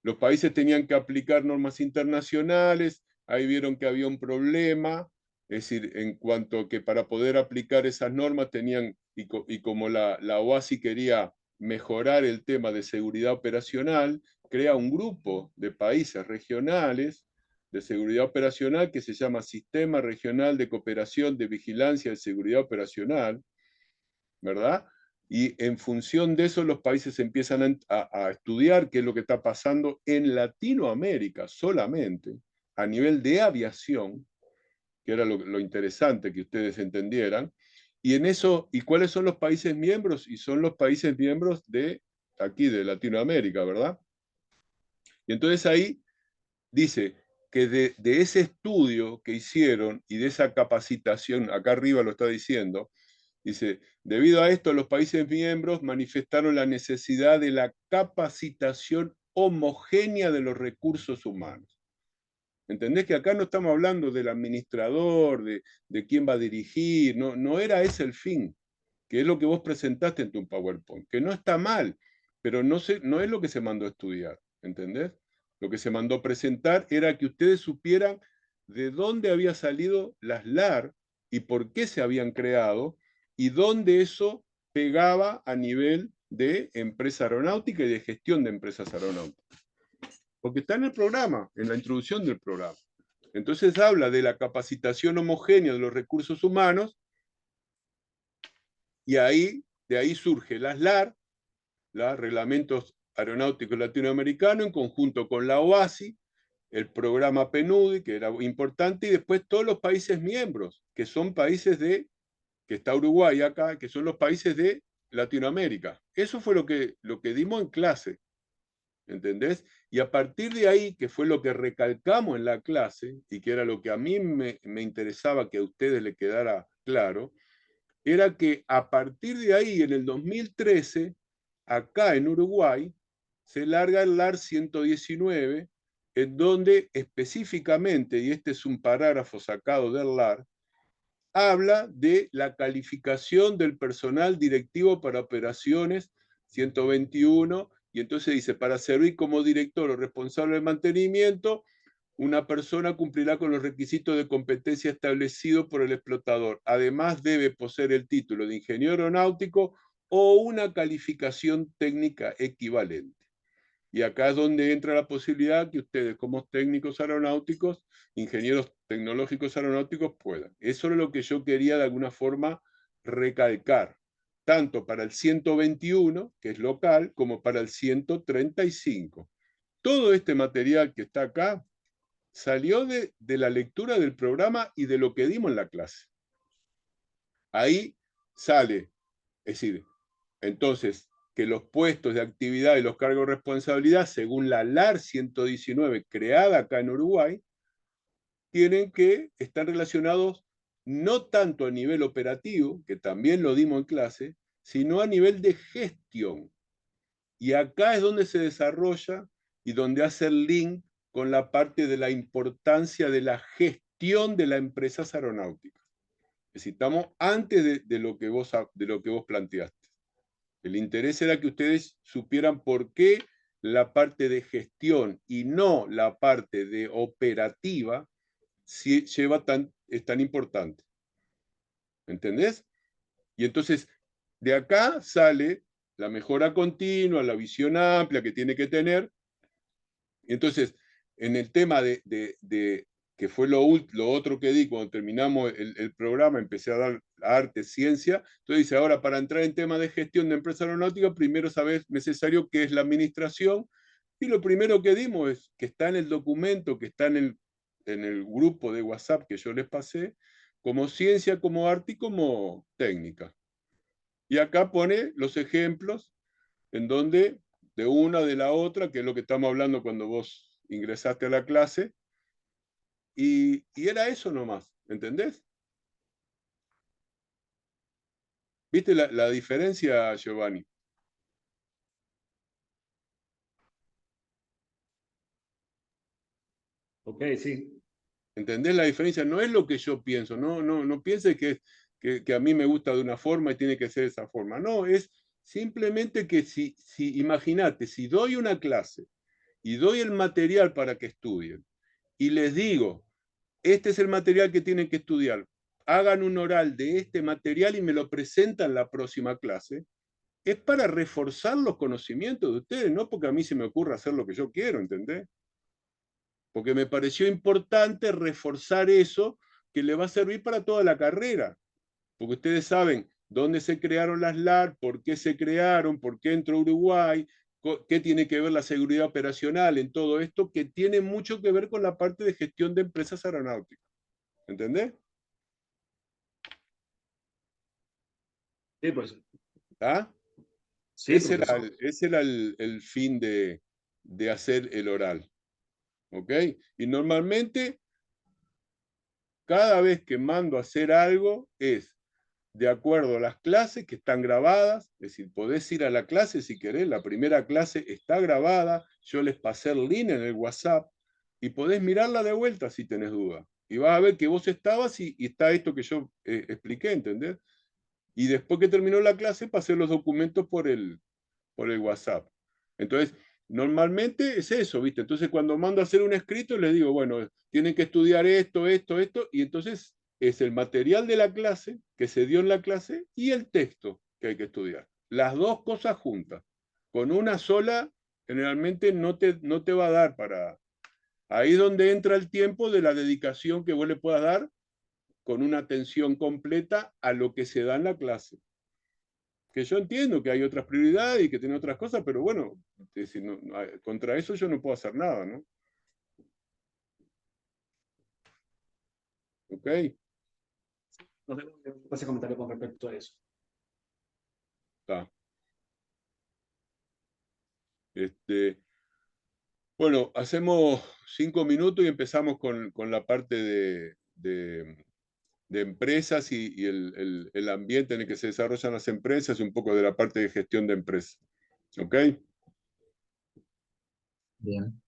los países tenían que aplicar normas internacionales, ahí vieron que había un problema, es decir, en cuanto a que para poder aplicar esas normas tenían, y como la OASI quería mejorar el tema de seguridad operacional, crea un grupo de países regionales de seguridad operacional que se llama Sistema Regional de Cooperación de Vigilancia de Seguridad Operacional, ¿verdad? Y en función de eso los países empiezan a estudiar qué es lo que está pasando en Latinoamérica solamente, a nivel de aviación, que era lo interesante que ustedes entendieran, y en eso, ¿y cuáles son los países miembros? Y son los países miembros de aquí, de Latinoamérica, ¿verdad? Y entonces ahí dice que de ese estudio que hicieron y de esa capacitación, acá arriba lo está diciendo, dice, debido a esto los países miembros manifestaron la necesidad de la capacitación homogénea de los recursos humanos. ¿Entendés que acá no estamos hablando del administrador, de quién va a dirigir? No, no era ese el fin, que es lo que vos presentaste en tu PowerPoint, que no está mal, pero no es lo que se mandó a estudiar, ¿entendés? Lo que se mandó a presentar era que ustedes supieran de dónde había salido las LAR y por qué se habían creado y dónde eso pegaba a nivel de empresa aeronáutica y de gestión de empresas aeronáuticas. Porque está en el programa, en la introducción del programa. Entonces habla de la capacitación homogénea de los recursos humanos y de ahí surge las LAR, los Reglamentos Aeronáuticos Latinoamericanos, en conjunto con la OASI, el programa PNUDI, que era importante, y después todos los países miembros, que son países que está Uruguay acá, que son los países de Latinoamérica. Eso fue lo que dimos en clase. ¿Entendés? Y a partir de ahí, que fue lo que recalcamos en la clase, y que era lo que a mí me interesaba que a ustedes les quedara claro, era que a partir de ahí, en el 2013, acá en Uruguay, se larga el LAR 119, en donde específicamente, y este es un parágrafo sacado del LAR, habla de la calificación del personal directivo para operaciones 121, y entonces dice, para servir como director o responsable de mantenimiento, una persona cumplirá con los requisitos de competencia establecidos por el explotador. Además, debe poseer el título de ingeniero aeronáutico o una calificación técnica equivalente. Y acá es donde entra la posibilidad que ustedes, como técnicos aeronáuticos, ingenieros tecnológicos aeronáuticos, puedan. Eso es lo que yo quería de alguna forma recalcar, tanto para el 121, que es local, como para el 135. Todo este material que está acá salió de la lectura del programa y de lo que dimos en la clase. Ahí sale, es decir, entonces, que los puestos de actividad y los cargos de responsabilidad, según la LAR 119 creada acá en Uruguay, tienen que estar relacionados no tanto a nivel operativo, que también lo dimos en clase, sino a nivel de gestión. Y acá es donde se desarrolla y donde hace el link con la parte de la importancia de la gestión de las empresas aeronáuticas. Necesitamos antes de lo que vos planteaste. El interés era que ustedes supieran por qué la parte de gestión y no la parte de operativa es tan importante. ¿Entendés? Y entonces, de acá sale la mejora continua, la visión amplia que tiene que tener. Entonces, en el tema que fue lo otro que di cuando terminamos el programa, empecé a dar arte, ciencia. Entonces dice, ahora para entrar en tema de gestión de empresa aeronáutica, primero saber necesario qué es la administración. Y lo primero que dimos es que está en el documento, que está en el grupo de WhatsApp que yo les pasé, como ciencia, como arte y como técnica. Y acá pone los ejemplos en donde de una, de la otra, que es lo que estamos hablando cuando vos ingresaste a la clase, y era eso nomás, ¿entendés? ¿Viste la diferencia, Giovanni?
Ok, sí.
¿Entendés la diferencia? No es lo que yo pienso, no piense que a mí me gusta de una forma y tiene que ser de esa forma. No, es simplemente que si imagínate, si doy una clase y doy el material para que estudien y les digo, este es el material que tienen que estudiar, hagan un oral de este material y me lo presentan la próxima clase, es para reforzar los conocimientos de ustedes, no porque a mí se me ocurra hacer lo que yo quiero, ¿entendés? Porque me pareció importante reforzar eso que le va a servir para toda la carrera. Porque ustedes saben dónde se crearon las LAR, por qué se crearon, por qué entró Uruguay, qué tiene que ver la seguridad operacional en todo esto, que tiene mucho que ver con la parte de gestión de empresas aeronáuticas. ¿Entendés?
Sí, pues.
¿Ah?
Sí,
Ese era,
profesor.
ese era el fin de hacer el oral. ¿Ok? Y normalmente, cada vez que mando a hacer algo, es de acuerdo a las clases que están grabadas, es decir, podés ir a la clase si querés, la primera clase está grabada, yo les pasé el link en el WhatsApp y podés mirarla de vuelta si tenés duda. Y vas a ver que vos estabas y está esto que yo expliqué, ¿entendés? Y después que terminó la clase, pasé los documentos por el WhatsApp. Entonces, normalmente es eso, ¿viste? Entonces, cuando mando a hacer un escrito, les digo, bueno, tienen que estudiar esto, esto, esto, y entonces es el material de la clase que se dio en la clase y el texto que hay que estudiar. Las dos cosas juntas. Con una sola, generalmente no te va a dar para... Ahí es donde entra el tiempo de la dedicación que vos le puedas dar con una atención completa a lo que se da en la clase. Que yo entiendo que hay otras prioridades y que tiene otras cosas, pero bueno, si no, contra eso yo no puedo hacer nada, ¿no? ¿Ok?
No tengo ese comentario con respecto a eso.
Está. Bueno, hacemos 5 minutos y empezamos con la parte de empresas y el ambiente en el que se desarrollan las empresas y un poco de la parte de gestión de empresas. ¿Ok?
Bien.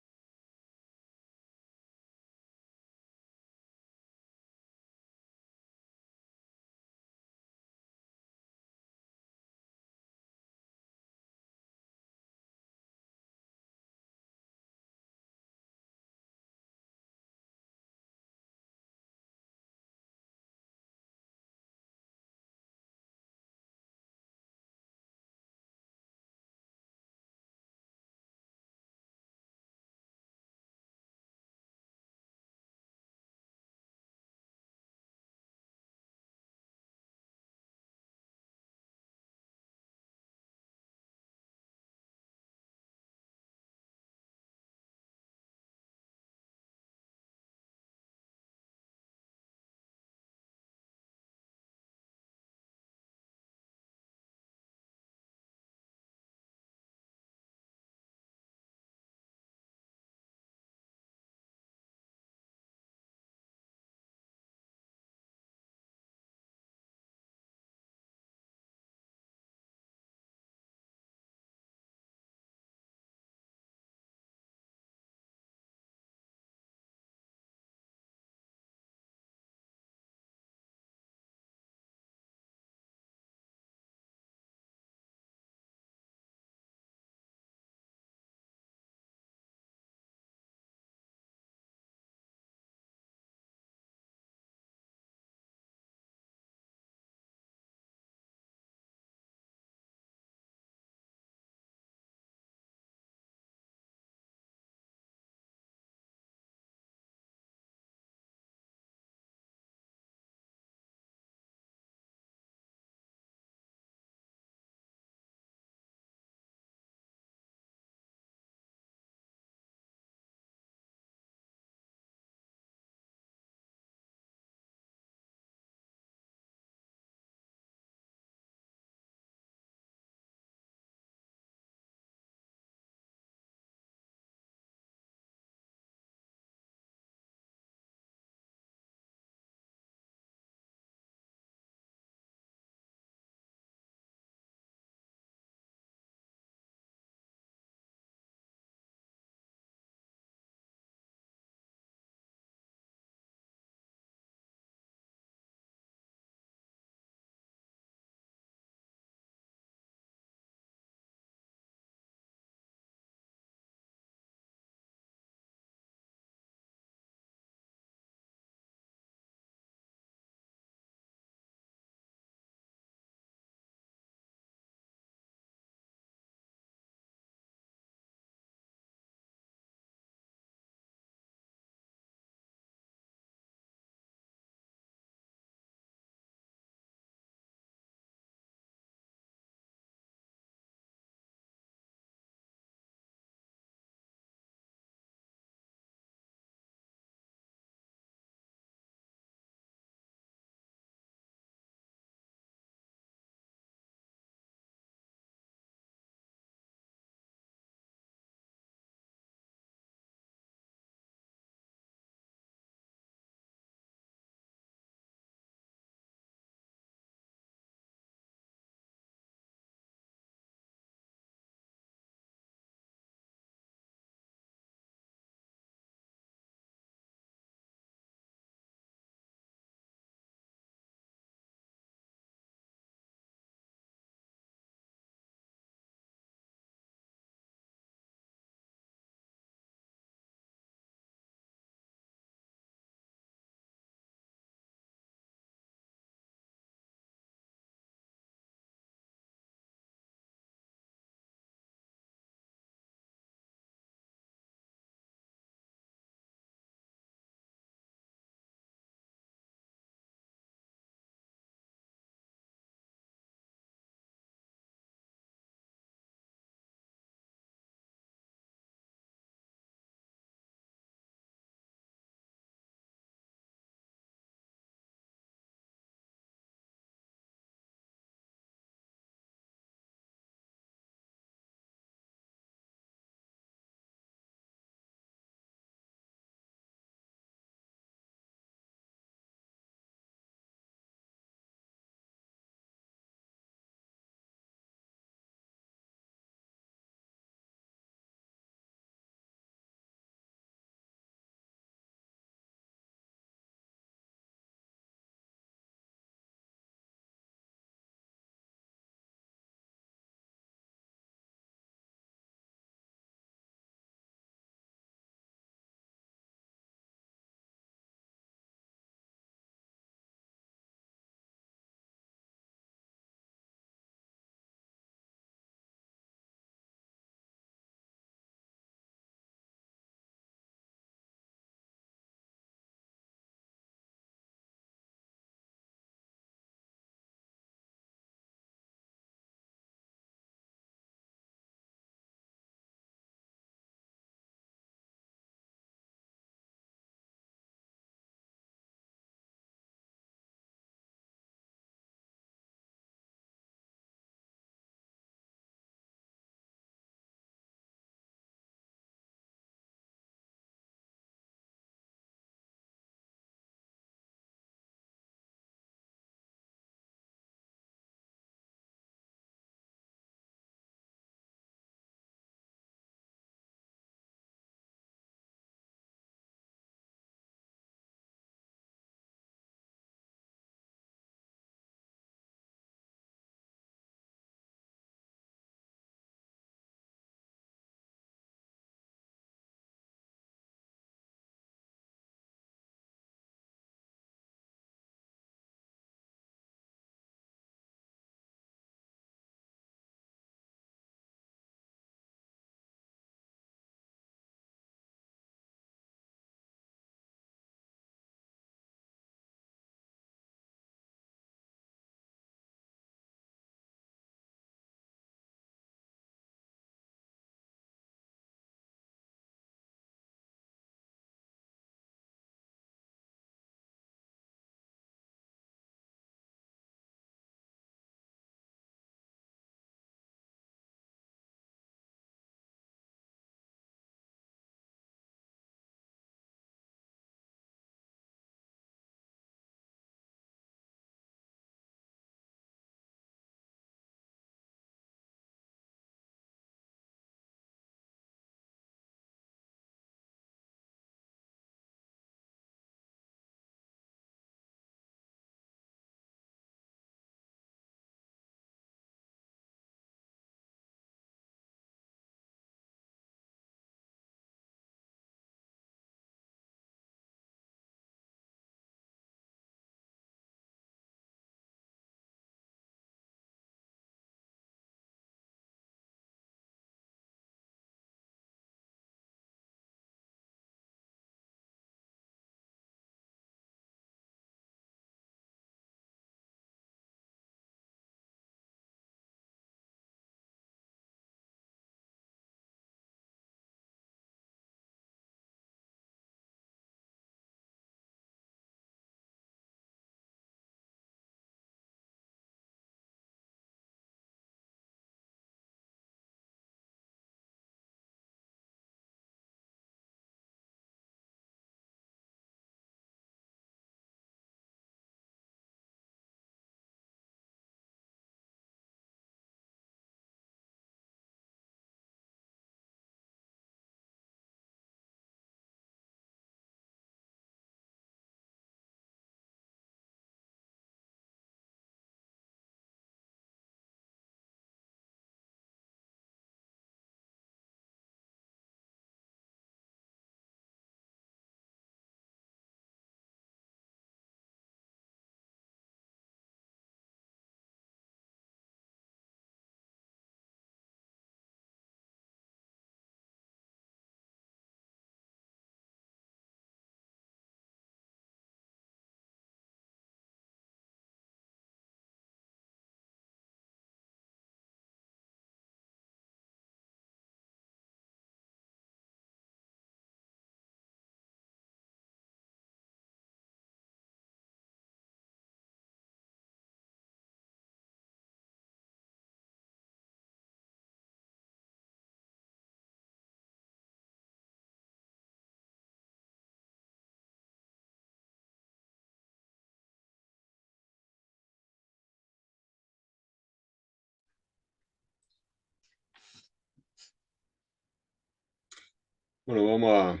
Bueno, vamos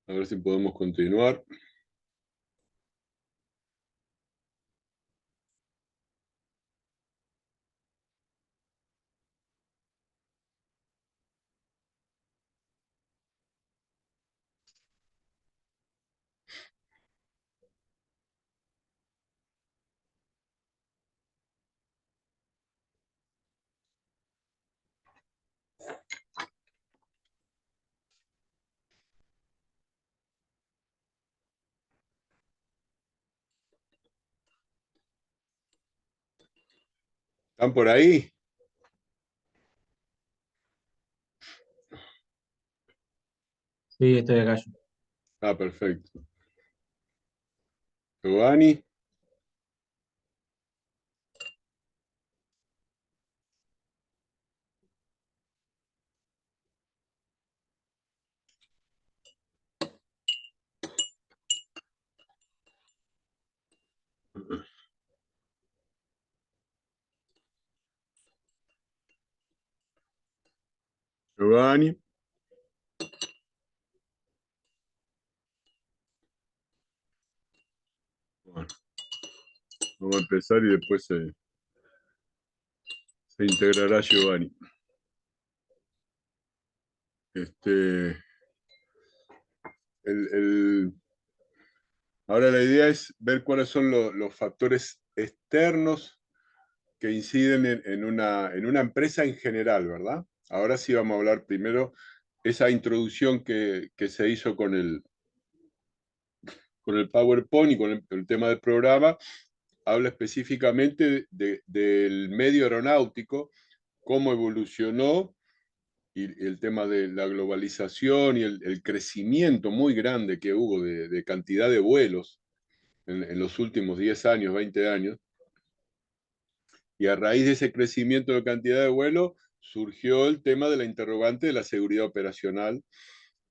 a ver si podemos continuar. ¿Están por ahí?
Sí, estoy acá yo.
Ah, perfecto. Giovanni. Giovanni. Bueno, vamos a empezar y después se integrará Giovanni. Este, el, ahora la idea es ver cuáles son los factores externos que inciden en una empresa en general, ¿verdad? Ahora sí vamos a hablar primero esa introducción que se hizo con el PowerPoint y con el tema del programa, habla específicamente del medio aeronáutico, cómo evolucionó y el tema de la globalización y el crecimiento muy grande que hubo de cantidad de vuelos en los últimos 10 años, 20 años. Y a raíz de ese crecimiento de cantidad de vuelos, surgió el tema de la interrogante de la seguridad operacional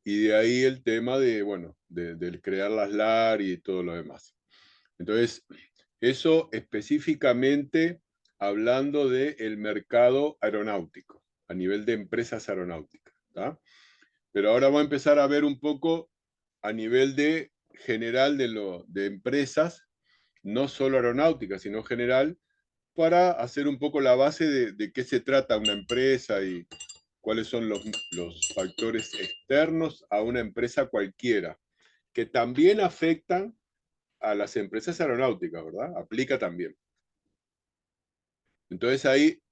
y de ahí el tema de, bueno, de crear las LAR y todo lo demás. Entonces, eso específicamente hablando del mercado aeronáutico, a nivel de empresas aeronáuticas. ¿Tá? Pero ahora vamos a empezar a ver un poco a nivel de general de empresas, no solo aeronáuticas, sino general, para hacer un poco la base de qué se trata una empresa y cuáles son los factores externos a una empresa cualquiera, que también afectan a las empresas aeronáuticas, ¿verdad? Aplica también. Entonces ahí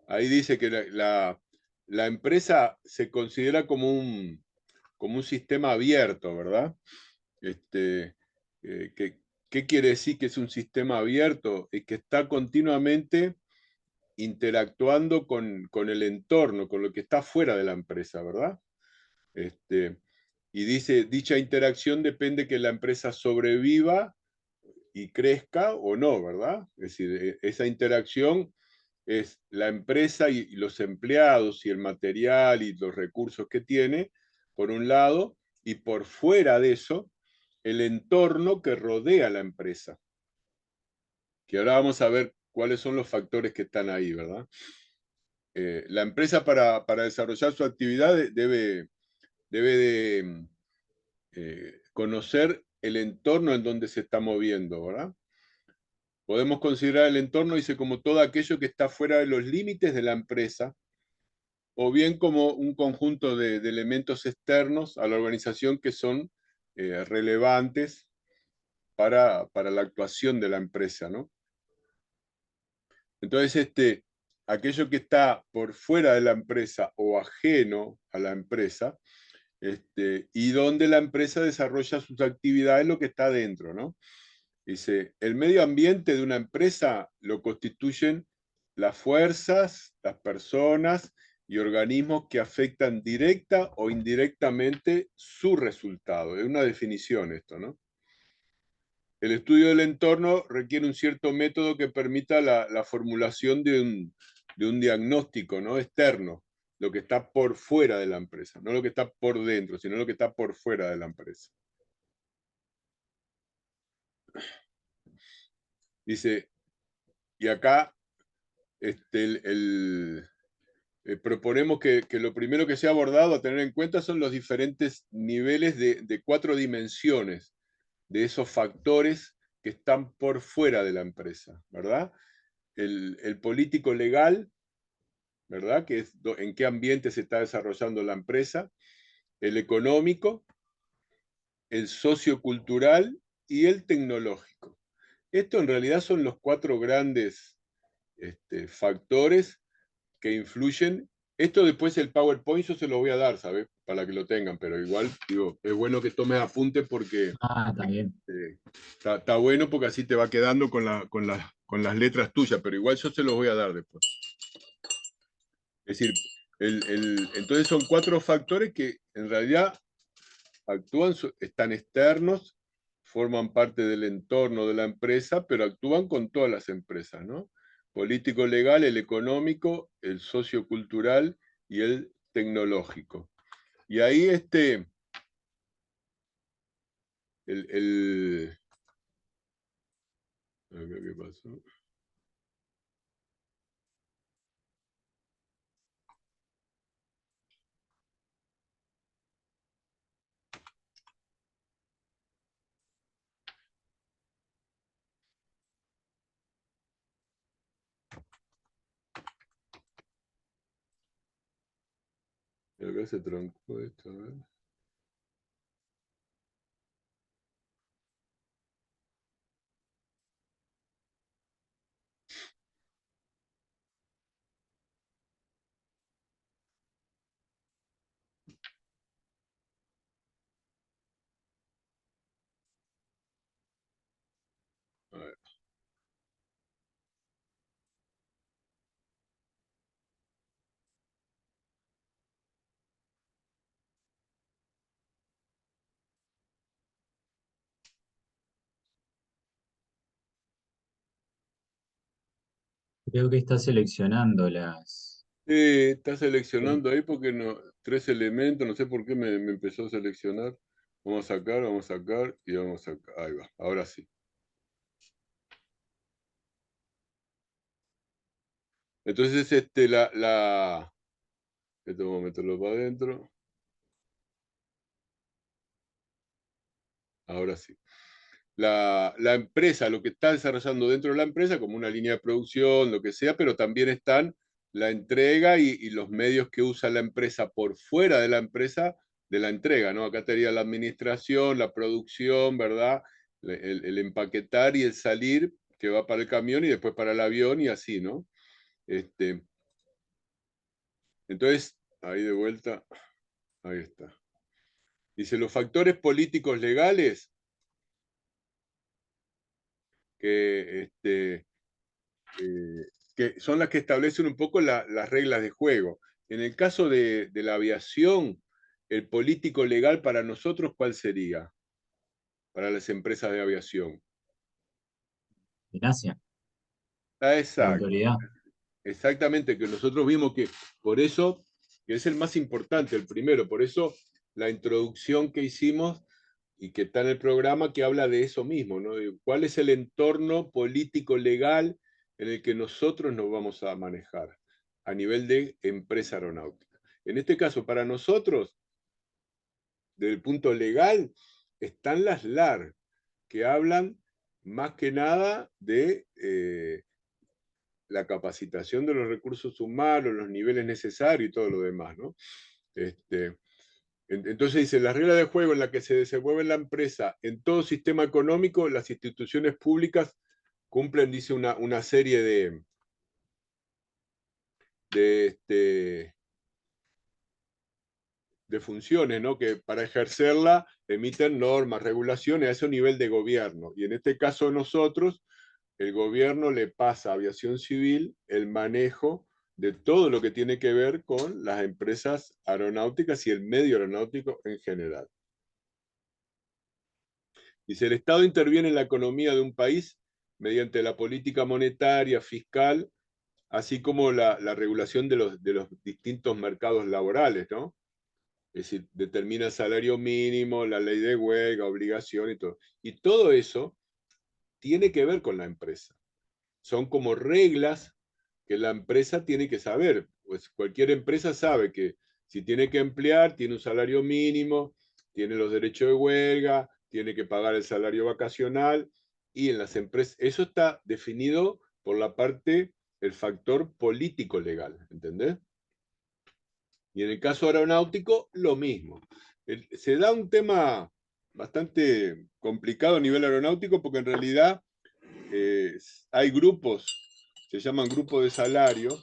dice que la empresa se considera como un sistema abierto, ¿verdad? Este, ¿qué quiere decir que es un sistema abierto? Es que está continuamente interactuando con el entorno, con lo que está fuera de la empresa, ¿verdad? Este, y dice, dicha interacción depende que la empresa sobreviva y crezca o no, ¿verdad? Es decir, esa interacción es la empresa y los empleados y el material y los recursos que tiene, por un lado, y por fuera de eso, el entorno que rodea a la empresa. Que ahora vamos a ver cuáles son los factores que están ahí, ¿verdad? La empresa para desarrollar su actividad debe de conocer el entorno en donde se está moviendo, ¿verdad? Podemos considerar el entorno, dice, como todo aquello que está fuera de los límites de la empresa, o bien como un conjunto de elementos externos a la organización que son relevantes para la actuación de la empresa, ¿no? Entonces, aquello que está por fuera de la empresa o ajeno a la empresa, y donde la empresa desarrolla sus actividades, lo que está dentro, ¿no? Dice, el medio ambiente de una empresa lo constituyen las fuerzas, las personas y organismos que afectan directa o indirectamente su resultado. Es una definición esto, ¿no? El estudio del entorno requiere un cierto método que permita la formulación de un diagnóstico, ¿no? Externo, lo que está por fuera de la empresa, no lo que está por dentro, sino lo que está por fuera de la empresa. Dice, y acá el proponemos que lo primero que sea abordado a tener en cuenta son los diferentes niveles de 4 dimensiones de esos factores que están por fuera de la empresa, ¿verdad? El político legal, ¿verdad? Que es en qué ambiente se está desarrollando la empresa, el económico, el sociocultural y el tecnológico. Esto en realidad son los 4 grandes factores que influyen. Esto después el PowerPoint yo se lo voy a dar, ¿sabes? Para que lo tengan, pero igual, digo, es bueno que tomes apuntes porque
También.
está bueno porque así te va quedando con las letras tuyas, pero igual yo se los voy a dar después. Es decir, entonces son 4 factores que en realidad actúan, están externos, forman parte del entorno de la empresa, pero actúan con todas las empresas, ¿no? Político legal, el económico, el sociocultural y el tecnológico. Y ahí a ver qué pasó. Y acá se trancó esto, a ver. A ver.
Creo que está seleccionando las...
Está seleccionando ahí porque no, 3 elementos, no sé por qué me empezó a seleccionar. Vamos a sacar y vamos a sacar. Ahí va, ahora sí. Entonces, esto vamos a meterlo para adentro. Ahora sí. La empresa, lo que está desarrollando dentro de la empresa, como una línea de producción, lo que sea, pero también están la entrega y los medios que usa la empresa por fuera de la empresa de la entrega, ¿no? Acá estaría la administración, la producción, ¿verdad? El empaquetar y el salir, que va para el camión y después para el avión y así, ¿no? Entonces, ahí de vuelta, ahí está. Dice, los factores políticos legales que, que son las que establecen un poco las reglas de juego. En el caso de la aviación, el político legal para nosotros, ¿cuál sería? Para las empresas de aviación.
En Asia,
Ah,
la
exacto.
autoridad.
Exactamente, que nosotros vimos que por eso, que es el más importante, el primero, por eso la introducción que hicimos y que está en el programa que habla de eso mismo, ¿no? De cuál es el entorno político legal en el que nosotros nos vamos a manejar a nivel de empresa aeronáutica. En este caso, para nosotros, desde el punto legal, están las LAR, que hablan más que nada de la capacitación de los recursos humanos, los niveles necesarios y todo lo demás, ¿no? Entonces dice, las reglas de juego en las que se desenvuelve la empresa en todo sistema económico, las instituciones públicas cumplen, dice, una serie de, de funciones, ¿no? Que para ejercerla emiten normas, regulaciones a ese nivel de gobierno. Y en este caso nosotros, el gobierno le pasa a aviación civil el manejo de todo lo que tiene que ver con las empresas aeronáuticas y el medio aeronáutico en general. Dice, el Estado interviene en la economía de un país mediante la política monetaria, fiscal, así como la regulación de los distintos mercados laborales, ¿no? Es decir, determina el salario mínimo, la ley de huelga, obligación y todo. Y todo eso tiene que ver con la empresa. Son como reglas que la empresa tiene que saber. pues cualquier empresa sabe que si tiene que emplear, tiene un salario mínimo, tiene los derechos de huelga, tiene que pagar el salario vacacional, y en las empresas, eso está definido por la parte, el factor político legal, ¿entendés? Y en el caso aeronáutico, lo mismo. Se da un tema bastante complicado a nivel aeronáutico porque en realidad hay grupos, se llaman grupos de salario,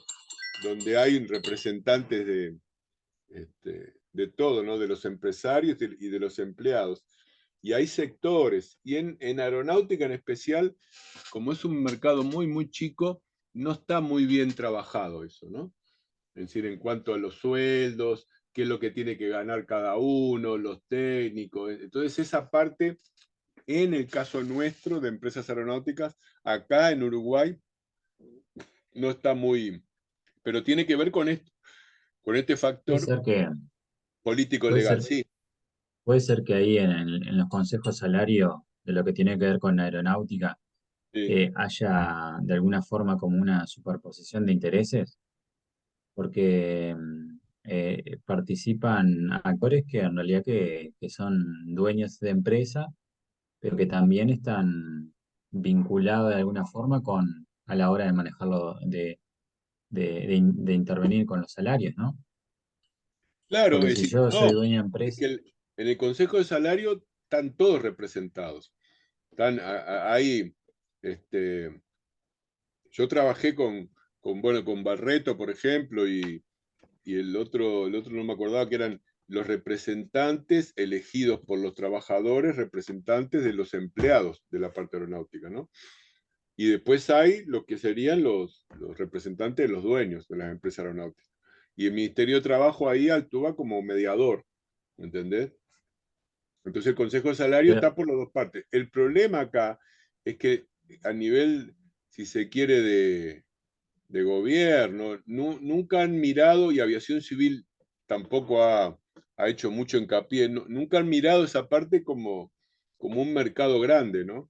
donde hay representantes de todo, ¿no? De los empresarios y de los empleados. Y hay sectores, y en aeronáutica en especial, como es un mercado muy, muy chico, no está muy bien trabajado eso, ¿no? Es decir, en cuanto a los sueldos, qué es lo que tiene que ganar cada uno, los técnicos. Entonces, esa parte, en el caso nuestro de empresas aeronáuticas, acá en Uruguay, no está muy, pero tiene que ver con este
Puede
factor
ser que,
político
puede
legal,
ser,
sí.
puede ser que ahí en los consejos salario de lo que tiene que ver con aeronáutica
Sí.
haya de alguna forma como una superposición de intereses, porque participan actores que en realidad que son dueños de empresa, pero que también están vinculados de alguna forma con a la hora de manejarlo, de intervenir con los salarios, ¿no?
Claro,
Porque
es
si
decir,
yo
no,
soy dueño de
es que
empresa,
en el Consejo de Salario están todos representados. Están ahí, yo trabajé bueno, con Barreto, por ejemplo, y el otro no me acordaba, que eran los representantes elegidos por los trabajadores, representantes de los empleados de la parte aeronáutica, ¿no? Y después hay lo que serían los representantes de los dueños de las empresas aeronáuticas. Y el Ministerio de Trabajo ahí actúa como mediador, ¿entendés? Entonces el Consejo de Salario
pero,
está por las dos partes. El problema acá es que a nivel, si se quiere, de gobierno, nunca han mirado, y Aviación Civil tampoco ha hecho mucho hincapié, nunca han mirado esa parte como un mercado grande, ¿no?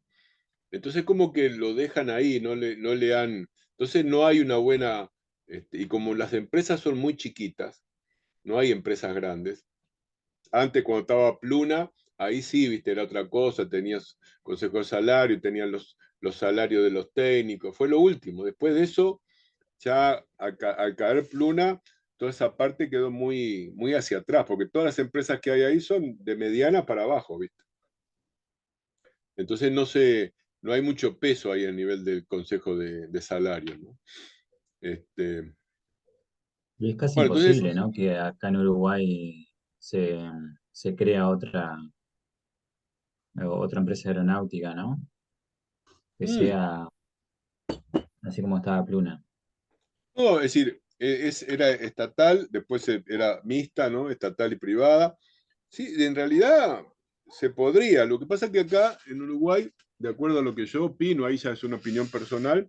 Entonces como que lo dejan ahí, no le han... Entonces no hay una buena... y como las empresas son muy chiquitas, no hay empresas grandes. Antes cuando estaba Pluna, ahí sí, viste, era otra cosa, tenías consejo de salario, tenían los salarios de los técnicos, fue lo último. Después de eso, ya al caer Pluna, toda esa parte quedó muy, muy hacia atrás, porque todas las empresas que hay ahí son de mediana para abajo, ¿viste? Entonces no hay mucho peso ahí a nivel del consejo de salario, ¿no? Este,
y es casi
bueno, entonces,
imposible, ¿no? Que acá en Uruguay se, se crea otra empresa aeronáutica, ¿no? Que
mm,
sea así como estaba Pluna.
no, es decir, era estatal, después era mixta, ¿no? Estatal y privada. Sí, en realidad se podría. Lo que pasa es que acá en Uruguay, de acuerdo a lo que yo opino, ahí ya es una opinión personal,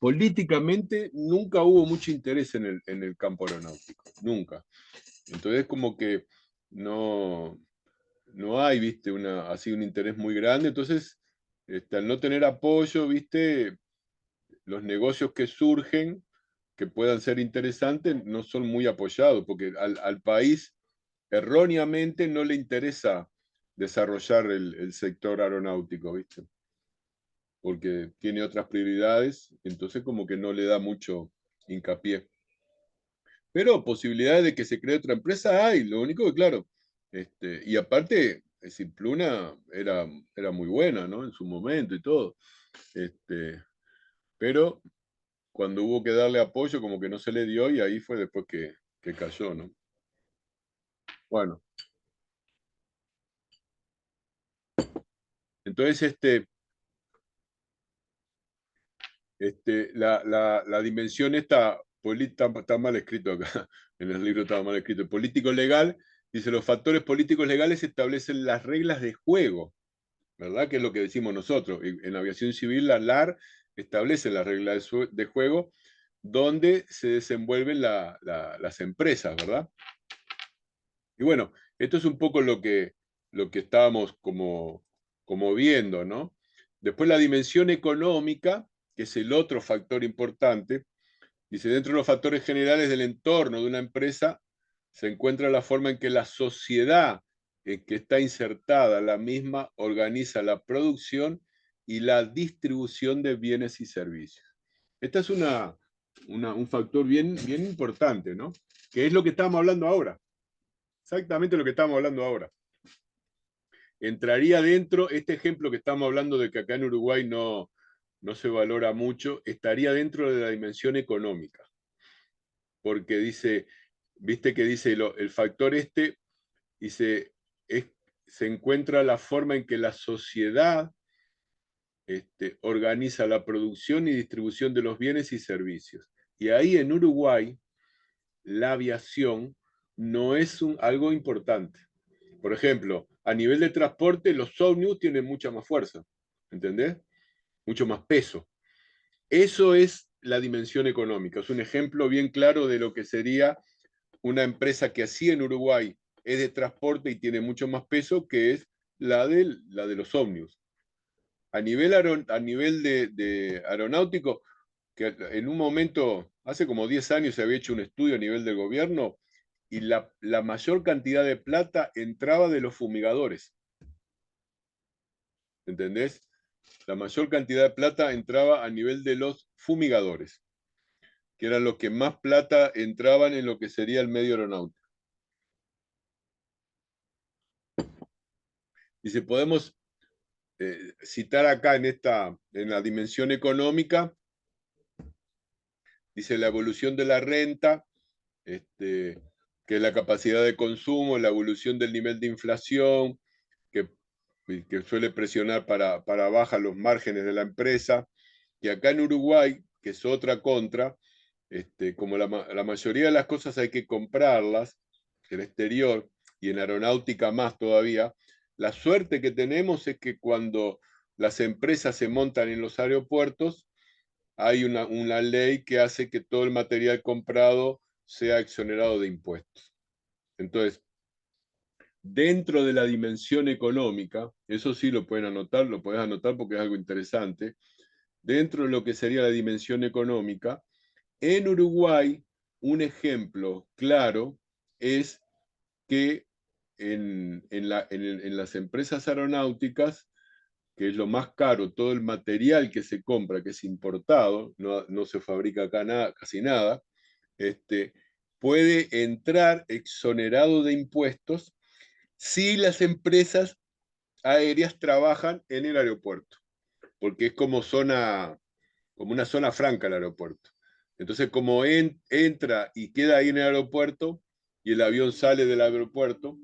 políticamente nunca hubo mucho interés en el campo aeronáutico, nunca. Entonces como que no, no hay, viste, así un interés muy grande. Entonces, al no tener apoyo, viste, los negocios que surgen, que puedan ser interesantes, no son muy apoyados, porque al país erróneamente no le interesa desarrollar el sector aeronáutico, ¿viste? Porque tiene otras prioridades, entonces como que no le da mucho hincapié. Pero posibilidades de que se cree otra empresa hay, lo único que claro, y aparte, es decir, Pluna era muy buena, ¿no? En su momento y todo. Pero cuando hubo que darle apoyo, como que no se le dio, y ahí fue después que cayó, ¿no? Bueno, entonces la dimensión está mal escrito acá, en el libro estaba mal escrito. El político legal dice: los factores políticos legales establecen las reglas de juego, ¿verdad? Que es lo que decimos nosotros. En aviación civil, la LAR establece las reglas de juego donde se desenvuelven las empresas, ¿verdad? Y bueno, esto es un poco lo que estábamos como viendo, ¿no? Después la dimensión económica, que es el otro factor importante, Dice, dentro de los factores generales del entorno de una empresa se encuentra la forma en que la sociedad en que está insertada la misma organiza la producción y la distribución de bienes y servicios. Este es un factor bien importante, ¿no? Que es lo que estamos hablando ahora. Exactamente lo que estamos hablando ahora. Entraría dentro, este ejemplo que estamos hablando de que acá en Uruguay no se valora mucho, estaría dentro de la dimensión económica. Porque dice, viste que dice el factor dice, se encuentra la forma en que la sociedad organiza la producción y distribución de los bienes y servicios. Y ahí en Uruguay, la aviación no es algo importante. Por ejemplo, a nivel de transporte, los ómnibus tienen mucha más fuerza, ¿entendés? Mucho más peso. Eso es la dimensión económica. Es un ejemplo bien claro de lo que sería una empresa que así en Uruguay es de transporte y tiene mucho más peso, que es la de los ómnibus. A nivel de aeronáutico, que en un momento, hace como 10 años se había hecho un estudio a nivel del gobierno y la mayor cantidad de plata entraba de los fumigadores. ¿Entendés? La mayor cantidad de plata entraba a nivel de los fumigadores, que eran los que más plata entraban en lo que sería el medio aeronáutico. Y si podemos citar acá en la dimensión económica, dice la evolución de la renta, que es la capacidad de consumo, la evolución del nivel de inflación, que suele presionar para baja los márgenes de la empresa, y acá en Uruguay, que es otra contra, como la mayoría de las cosas hay que comprarlas en el exterior, y en aeronáutica más todavía, la suerte que tenemos es que cuando las empresas se montan en los aeropuertos, hay una ley que hace que todo el material comprado sea exonerado de impuestos. Entonces, dentro de la dimensión económica, eso sí lo pueden anotar, lo puedes anotar porque es algo interesante, dentro de lo que sería la dimensión económica, en Uruguay, un ejemplo claro es que en las empresas aeronáuticas, que es lo más caro, todo el material que se compra, que es importado, no se fabrica acá casi nada, puede entrar exonerado de impuestos si las empresas aéreas trabajan en el aeropuerto, porque es como una zona franca el aeropuerto. Entonces, como entra y queda ahí en el aeropuerto y el avión sale del aeropuerto,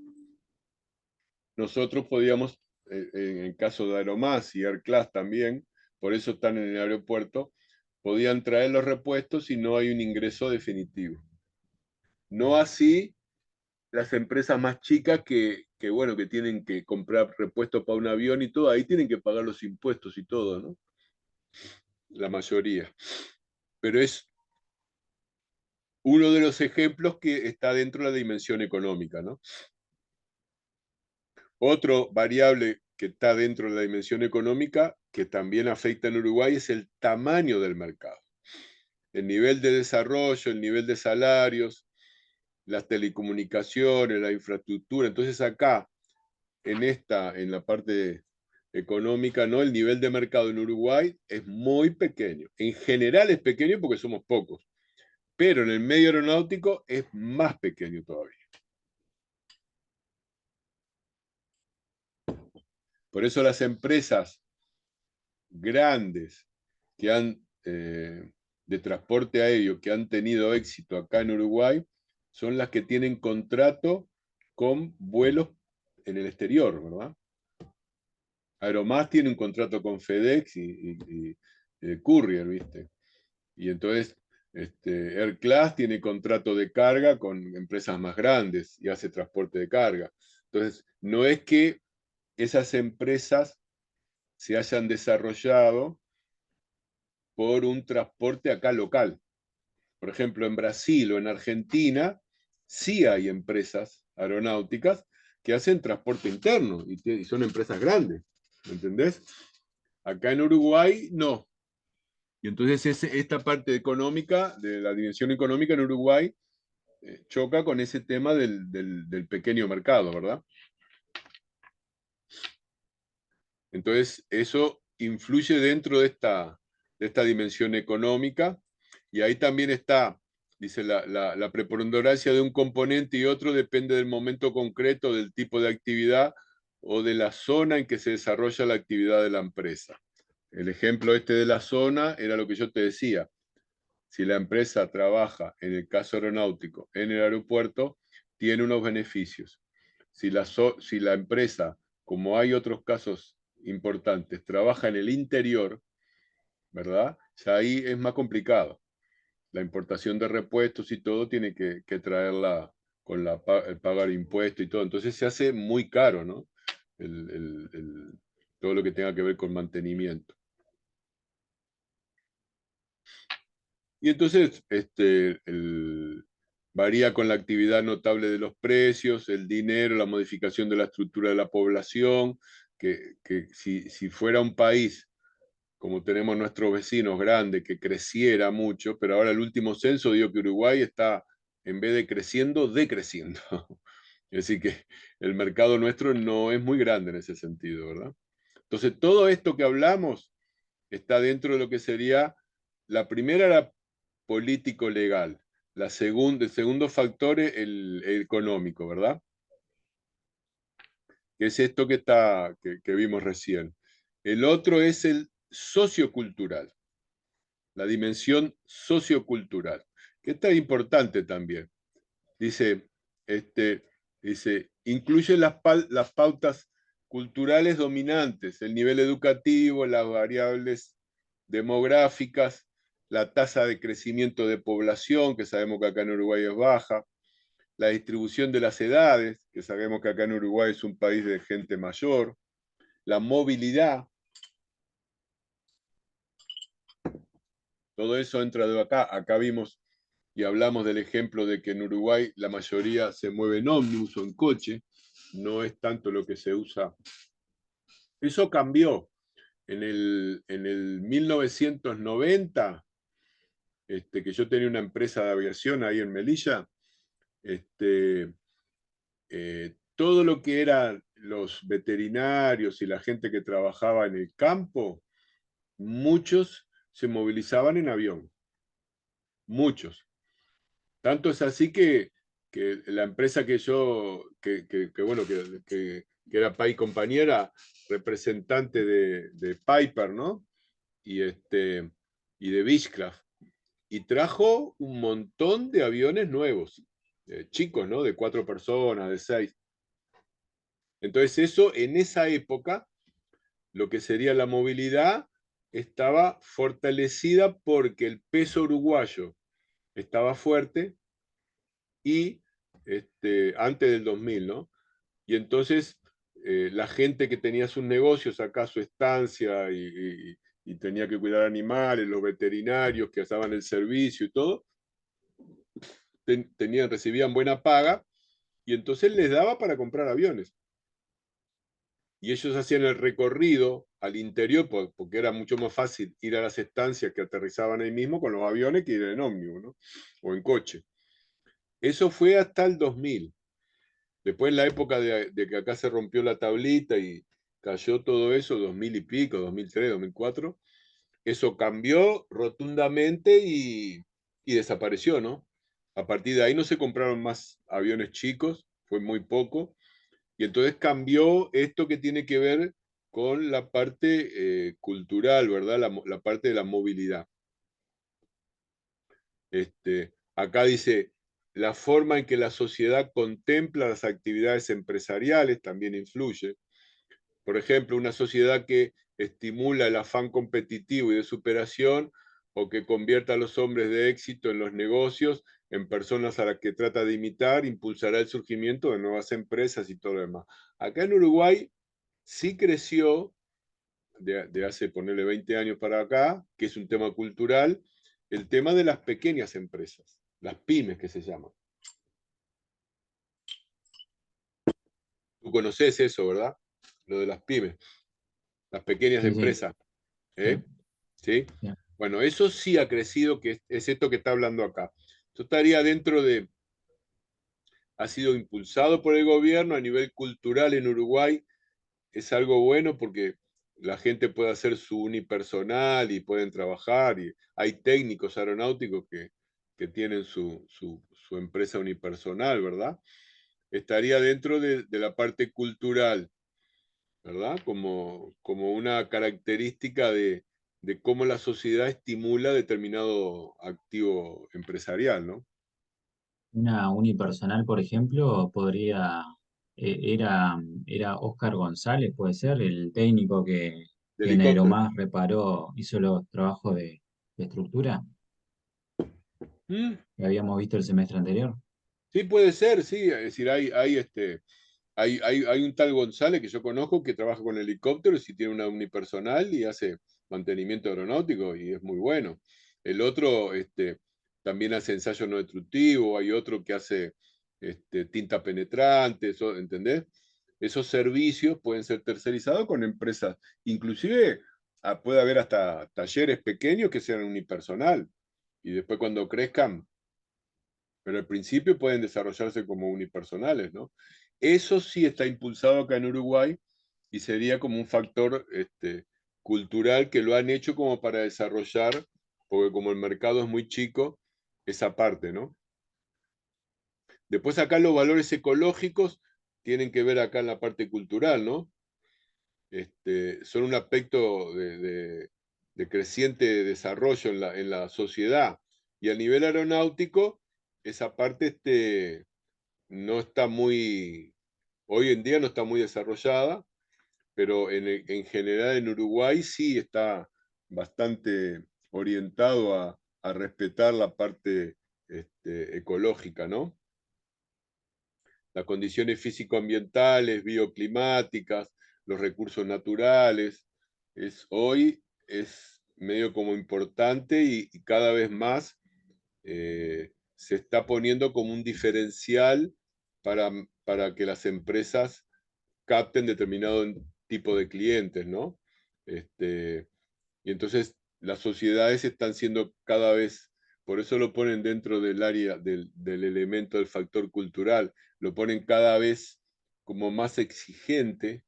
nosotros podíamos, en caso de Aeromás y Airclass también, por eso están en el aeropuerto, podían traer los repuestos y no hay un ingreso definitivo. No así las empresas más chicas bueno, que tienen que comprar repuestos para un avión y todo, ahí tienen que pagar los impuestos y todo, ¿no? La mayoría. Pero es uno de los ejemplos que está dentro de la dimensión económica, ¿no? Otro variable que está dentro de la dimensión económica, que también afecta en Uruguay, es el tamaño del mercado. El nivel de desarrollo, el nivel de salarios, las telecomunicaciones, la infraestructura. Entonces acá, en la parte económica, ¿no? El nivel de mercado en Uruguay es muy pequeño. En general es pequeño porque somos pocos, pero en el medio aeronáutico es más pequeño todavía. Por eso las empresas grandes que de transporte aéreo que han tenido éxito acá en Uruguay son las que tienen contrato con vuelos en el exterior, ¿verdad? Aeromás tiene un contrato con FedEx y Courier, ¿viste? Y entonces Airclass tiene contrato de carga con empresas más grandes y hace transporte de carga. Entonces, no es que esas empresas se hayan desarrollado por un transporte acá local. Por ejemplo, en Brasil o en Argentina sí hay empresas aeronáuticas que hacen transporte interno y son empresas grandes, ¿me entendés? Acá en Uruguay no. Y entonces esta parte económica, de la dimensión económica en Uruguay, choca con ese tema del pequeño mercado, ¿verdad? Entonces, eso influye dentro de esta dimensión económica, y ahí también está, dice, la preponderancia de un componente y otro depende del momento concreto, del tipo de actividad o de la zona en que se desarrolla la actividad de la empresa. El ejemplo este de la zona era lo que yo te decía. Si la empresa trabaja, en el caso aeronáutico, en el aeropuerto, tiene unos beneficios. Si la empresa, como hay otros casos importantes, trabaja en el interior, ¿verdad? Ya ahí es más complicado. La importación de repuestos y todo tiene que traerla con el pagar impuestos y todo. Entonces se hace muy caro, ¿no? Todo lo que tenga que ver con mantenimiento. Y entonces varía con la actividad notable de los precios, el dinero, la modificación de la estructura de la población, que si fuera un país como tenemos nuestros vecinos grandes, que creciera mucho, pero ahora el último censo dio que Uruguay está, en vez de creciendo, decreciendo. Es decir, que el mercado nuestro no es muy grande en ese sentido, ¿verdad? Entonces, todo esto que hablamos está dentro de lo que sería, la primera era político-legal, el segundo factor es el económico, ¿verdad? Que es esto que vimos recién. El otro es el sociocultural, la dimensión sociocultural, que está importante también. Dice, incluye las pautas culturales dominantes, el nivel educativo, las variables demográficas, la tasa de crecimiento de población, que sabemos que acá en Uruguay es baja, la distribución de las edades, que sabemos que acá en Uruguay es un país de gente mayor, la movilidad, todo eso entra de acá. Acá vimos y hablamos del ejemplo de que en Uruguay la mayoría se mueve en ómnibus o en coche, no es tanto lo que se usa. Eso cambió. En el 1990, que yo tenía una empresa de aviación ahí en Melilla, todo lo que eran los veterinarios y la gente que trabajaba en el campo, muchos se movilizaban en avión, muchos. Tanto es así que la empresa que era Pai Compañera, representante de Piper, ¿no? Y, y de Beechcraft, y trajo un montón de aviones nuevos, chicos, ¿no? De 4 personas, de 6. Entonces eso, en esa época, lo que sería la movilidad, estaba fortalecida porque el peso uruguayo estaba fuerte, y antes del 2000, ¿no? Y entonces la gente que tenía sus negocios acá, su estancia, y tenía que cuidar animales, los veterinarios que hacían el servicio y todo, recibían buena paga, y entonces les daba para comprar aviones. Y ellos hacían el recorrido al interior, porque era mucho más fácil ir a las estancias que aterrizaban ahí mismo con los aviones que ir en ómnibus, ¿no? O en coche. Eso fue hasta el 2000. Después, en la época de que acá se rompió la tablita y cayó todo eso, 2000 y pico, 2003, 2004, eso cambió rotundamente y desapareció, ¿no? A partir de ahí no se compraron más aviones chicos, fue muy poco, y entonces cambió esto que tiene que ver con la parte cultural, ¿verdad? La parte de la movilidad. Acá dice, la forma en que la sociedad contempla las actividades empresariales también influye. Por ejemplo, una sociedad que estimula el afán competitivo y de superación, o que convierta a los hombres de éxito en los negocios en personas a las que trata de imitar, impulsará el surgimiento de nuevas empresas y todo lo demás. Acá en Uruguay sí creció, de hace, ponerle 20 años para acá, que es un tema cultural, el tema de las pequeñas empresas, las pymes que se llaman. Tú conoces eso, ¿verdad? Lo de las pymes, las pequeñas
Sí, sí,
empresas. ¿Eh?
sí,
¿Sí?
sí.
Bueno, eso sí ha crecido, que es esto que está hablando acá. Esto estaría dentro de, ha sido impulsado por el gobierno a nivel cultural en Uruguay. Es algo bueno porque la gente puede hacer su unipersonal y pueden trabajar, y hay técnicos aeronáuticos que tienen su empresa unipersonal, ¿verdad? Estaría dentro de la parte cultural, ¿verdad? Como una característica de cómo la sociedad estimula determinado activo empresarial, ¿no?
Una unipersonal, por ejemplo, podría, era Oscar González, puede ser, el técnico
De
que en
helicóptero.
Aeromás reparó, hizo los trabajos de estructura
¿Mm?
que habíamos visto el semestre anterior.
Sí, puede ser, sí. Es decir, hay un tal González que yo conozco que trabaja con helicópteros y tiene una unipersonal y hace mantenimiento aeronáutico y es muy bueno. El otro también hace ensayo no destructivo, hay otro que hace tinta penetrante, eso, ¿entendés? Esos servicios pueden ser tercerizados con empresas. Inclusive puede haber hasta talleres pequeños que sean unipersonal y después cuando crezcan, pero al principio pueden desarrollarse como unipersonales, ¿no? Eso sí está impulsado acá en Uruguay y sería como un factor cultural que lo han hecho como para desarrollar, porque como el mercado es muy chico, esa parte, ¿no? Después acá los valores ecológicos tienen que ver acá en la parte cultural, ¿no? Son un aspecto de creciente desarrollo en la sociedad. Y a nivel aeronáutico, esa parte no está muy, hoy en día no está muy desarrollada, pero en general en Uruguay sí está bastante orientado a respetar la parte ecológica, ¿no? Las condiciones físico-ambientales, bioclimáticas, los recursos naturales, hoy es medio como importante y cada vez más se está poniendo como un diferencial para que las empresas capten determinado tipo de clientes, ¿no? Y entonces las sociedades están siendo cada vez, por eso lo ponen dentro del área del elemento del factor cultural, lo ponen cada vez como más exigente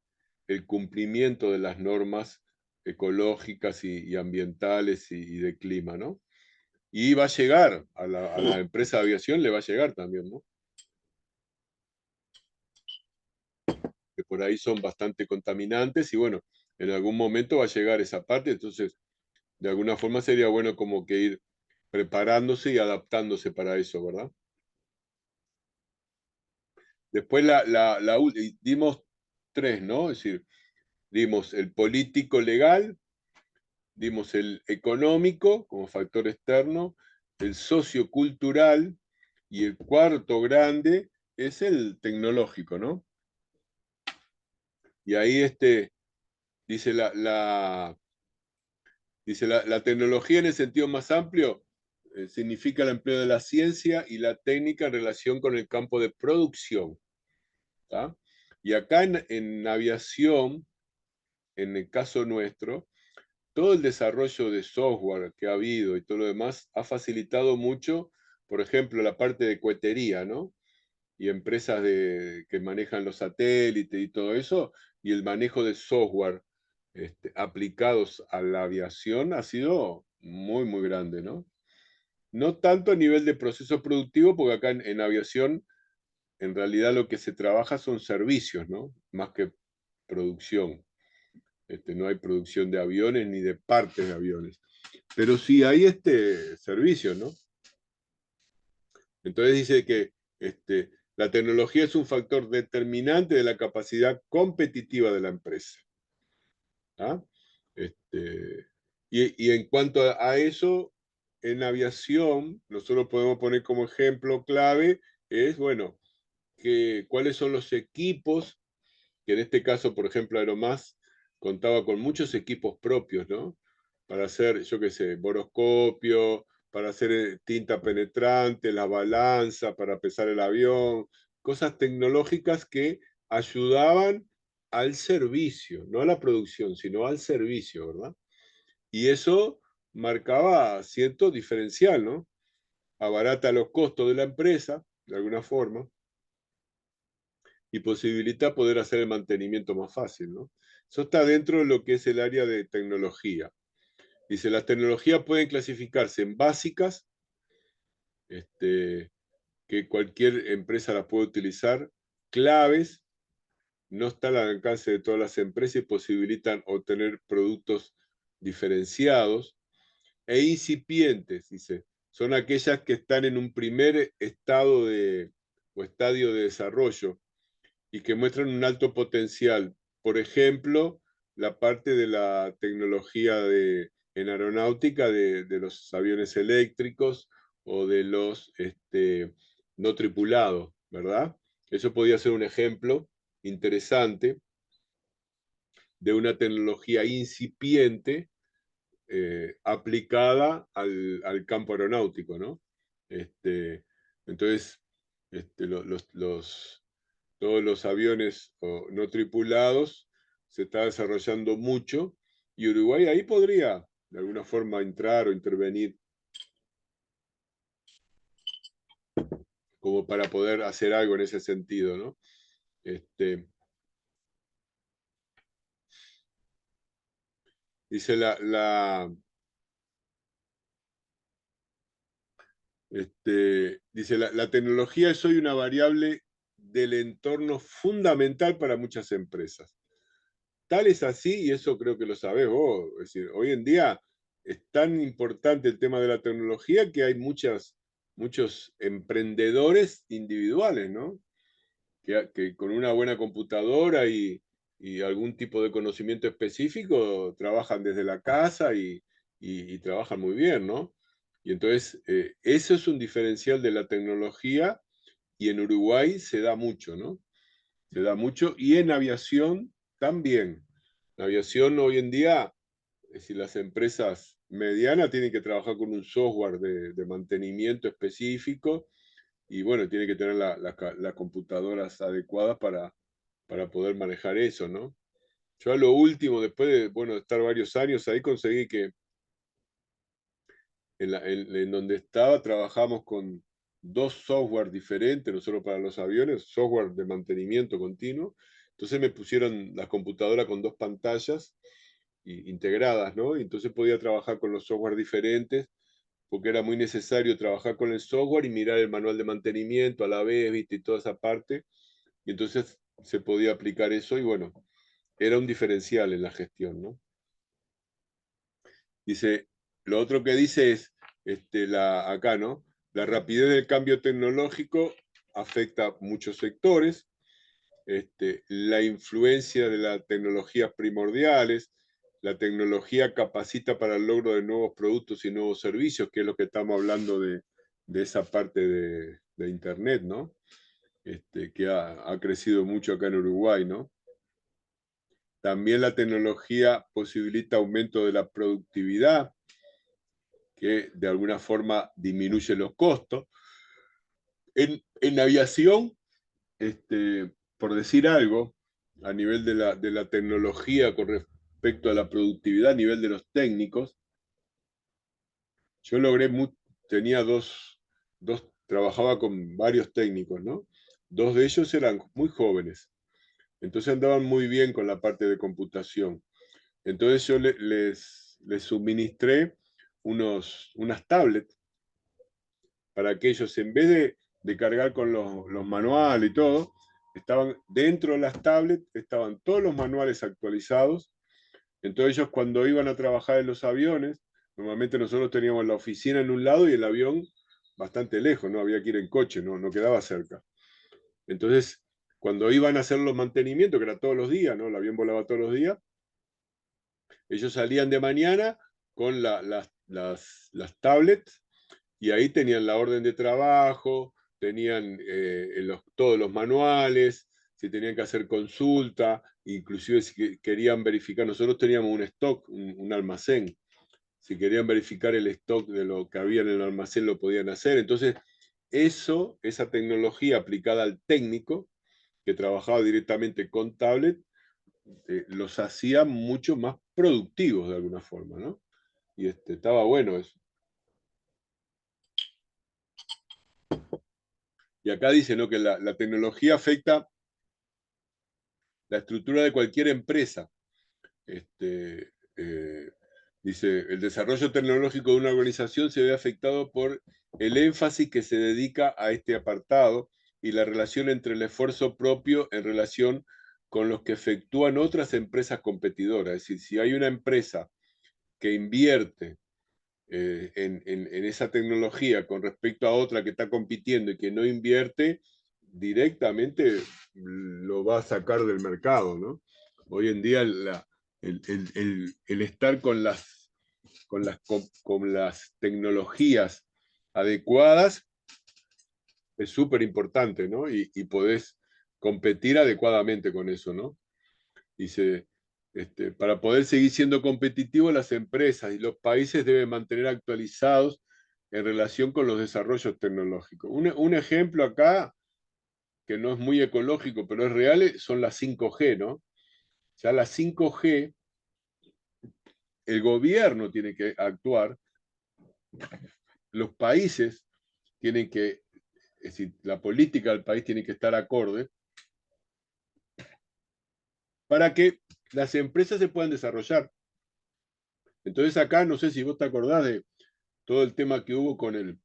el cumplimiento de las normas ecológicas y ambientales y de clima, ¿no? Y va a llegar, a la empresa de aviación le va a llegar también, ¿no? Que por ahí son bastante contaminantes y bueno, en algún momento va a llegar esa parte, entonces de alguna forma sería bueno como que ir preparándose y adaptándose para eso, ¿verdad? Después dimos tres, ¿no? Es decir, dimos el político legal, dimos el económico como factor externo, el sociocultural y el cuarto grande es el tecnológico, ¿no? Y ahí dice la tecnología en el sentido más amplio significa el empleo de la ciencia y la técnica en relación con el campo de producción. ¿Tá? Y acá en aviación, en el caso nuestro, todo el desarrollo de software que ha habido y todo lo demás ha facilitado mucho, por ejemplo, la parte de cohetería, ¿no? Y empresas que manejan los satélites y todo eso, y el manejo de software aplicados a la aviación ha sido muy, muy grande, ¿no? No tanto a nivel de proceso productivo, porque acá en aviación en realidad lo que se trabaja son servicios, ¿no? Más que producción. No hay producción de aviones ni de partes de aviones. Pero sí hay servicios, ¿no? Entonces dice que la tecnología es un factor determinante de la capacidad competitiva de la empresa. ¿Ah? Y en cuanto a eso, en aviación, nosotros podemos poner como ejemplo clave, es, bueno, cuáles son los equipos, que en este caso, por ejemplo, Aeromás contaba con muchos equipos propios, ¿no? Para hacer, yo qué sé, boroscopio, para hacer tinta penetrante, la balanza, para pesar el avión, cosas tecnológicas que ayudaban al servicio, no a la producción, sino al servicio, ¿verdad? Y eso marcaba cierto diferencial, ¿no? Abarata los costos de la empresa, de alguna forma, y posibilita poder hacer el mantenimiento más fácil, ¿no? Eso está dentro de lo que es el área de tecnología. Dice, las tecnologías pueden clasificarse en básicas, que cualquier empresa las puede utilizar, claves, no están al alcance de todas las empresas y posibilitan obtener productos diferenciados, e incipientes, dice, son aquellas que están en un primer estado o estadio de desarrollo y que muestran un alto potencial. Por ejemplo, la parte de la tecnología en aeronáutica de los aviones eléctricos o de los no tripulados, ¿verdad? Eso podría ser un ejemplo interesante de una tecnología incipiente aplicada al campo aeronáutico, ¿no? Entonces, todos los aviones no tripulados se está desarrollando mucho y Uruguay ahí podría de alguna forma entrar o intervenir como para poder hacer algo en ese sentido, ¿no? Dice la tecnología es hoy una variable del entorno fundamental para muchas empresas. Tal es así, y eso creo que lo sabés vos, es decir, hoy en día es tan importante el tema de la tecnología que hay muchos emprendedores individuales, ¿no? Que con una buena computadora y algún tipo de conocimiento específico trabajan desde la casa y trabajan muy bien, ¿no? Y entonces eso es un diferencial de la tecnología y en Uruguay se da mucho, ¿no? Se da mucho y en aviación también. La aviación hoy en día, es decir, las empresas medianas tienen que trabajar con un software de mantenimiento específico y bueno, tienen que tener las computadoras adecuadas para poder manejar eso, ¿no? Yo a lo último, después de, bueno, de estar varios años ahí, conseguí que en donde estaba trabajamos con dos software diferentes, no solo para los aviones, software de mantenimiento continuo. Entonces me pusieron la computadora con dos pantallas integradas, ¿no? Y entonces podía trabajar con los software diferentes, porque era muy necesario trabajar con el software y mirar el manual de mantenimiento a la vez, ¿viste? Y toda esa parte. Y entonces se podía aplicar eso y bueno, era un diferencial en la gestión, ¿no? Dice, lo otro que dice es, acá, ¿no? La rapidez del cambio tecnológico afecta a muchos sectores, la influencia de las tecnologías primordiales, la tecnología capacita para el logro de nuevos productos y nuevos servicios, que es lo que estamos hablando de esa parte de Internet, ¿no? Que ha crecido mucho acá en Uruguay, ¿no? También la tecnología posibilita aumento de la productividad, que de alguna forma disminuye los costos. En aviación, por decir algo, a nivel de la tecnología con respecto a la productividad, a nivel de los técnicos, yo tenía trabajaba con varios técnicos, ¿no? Dos de ellos eran muy jóvenes, entonces andaban muy bien con la parte de computación. Entonces yo les suministré unas tablets para que ellos, en vez de cargar con los manuales y todo, estaban dentro de las tablets, estaban todos los manuales actualizados. Entonces ellos cuando iban a trabajar en los aviones, normalmente nosotros teníamos la oficina en un lado y el avión bastante lejos, no había que ir en coche, no quedaba cerca. Entonces, cuando iban a hacer los mantenimientos, que era todos los días, ¿no? El avión volaba todos los días, ellos salían de mañana con las tablets y ahí tenían la orden de trabajo, tenían todos los manuales, si tenían que hacer consulta, inclusive si querían verificar, nosotros teníamos un stock, un almacén, si querían verificar el stock de lo que había en el almacén lo podían hacer. Entonces, esa tecnología aplicada al técnico, que trabajaba directamente con tablet, los hacía mucho más productivos de alguna forma, ¿no? Y estaba bueno eso. Y acá dice, ¿no?, que la tecnología afecta la estructura de cualquier empresa. Dice, el desarrollo tecnológico de una organización se ve afectado por el énfasis que se dedica a este apartado y la relación entre el esfuerzo propio en relación con los que efectúan otras empresas competidoras. Es decir, si hay una empresa que invierte en esa tecnología con respecto a otra que está compitiendo y que no invierte, directamente lo va a sacar del mercado, ¿no? Hoy en día el estar con las tecnologías adecuadas es súper importante, ¿no? Y podés competir adecuadamente con eso, ¿no? Dice, para poder seguir siendo competitivos, las empresas y los países deben mantener actualizados en relación con los desarrollos tecnológicos. Un ejemplo acá, que no es muy ecológico, pero es real, son las 5G, ¿no? Ya la 5G, el gobierno tiene que actuar, los países tienen que, es decir, la política del país tiene que estar acorde para que las empresas se puedan desarrollar. Entonces acá, no sé si vos te acordás de todo el tema que hubo con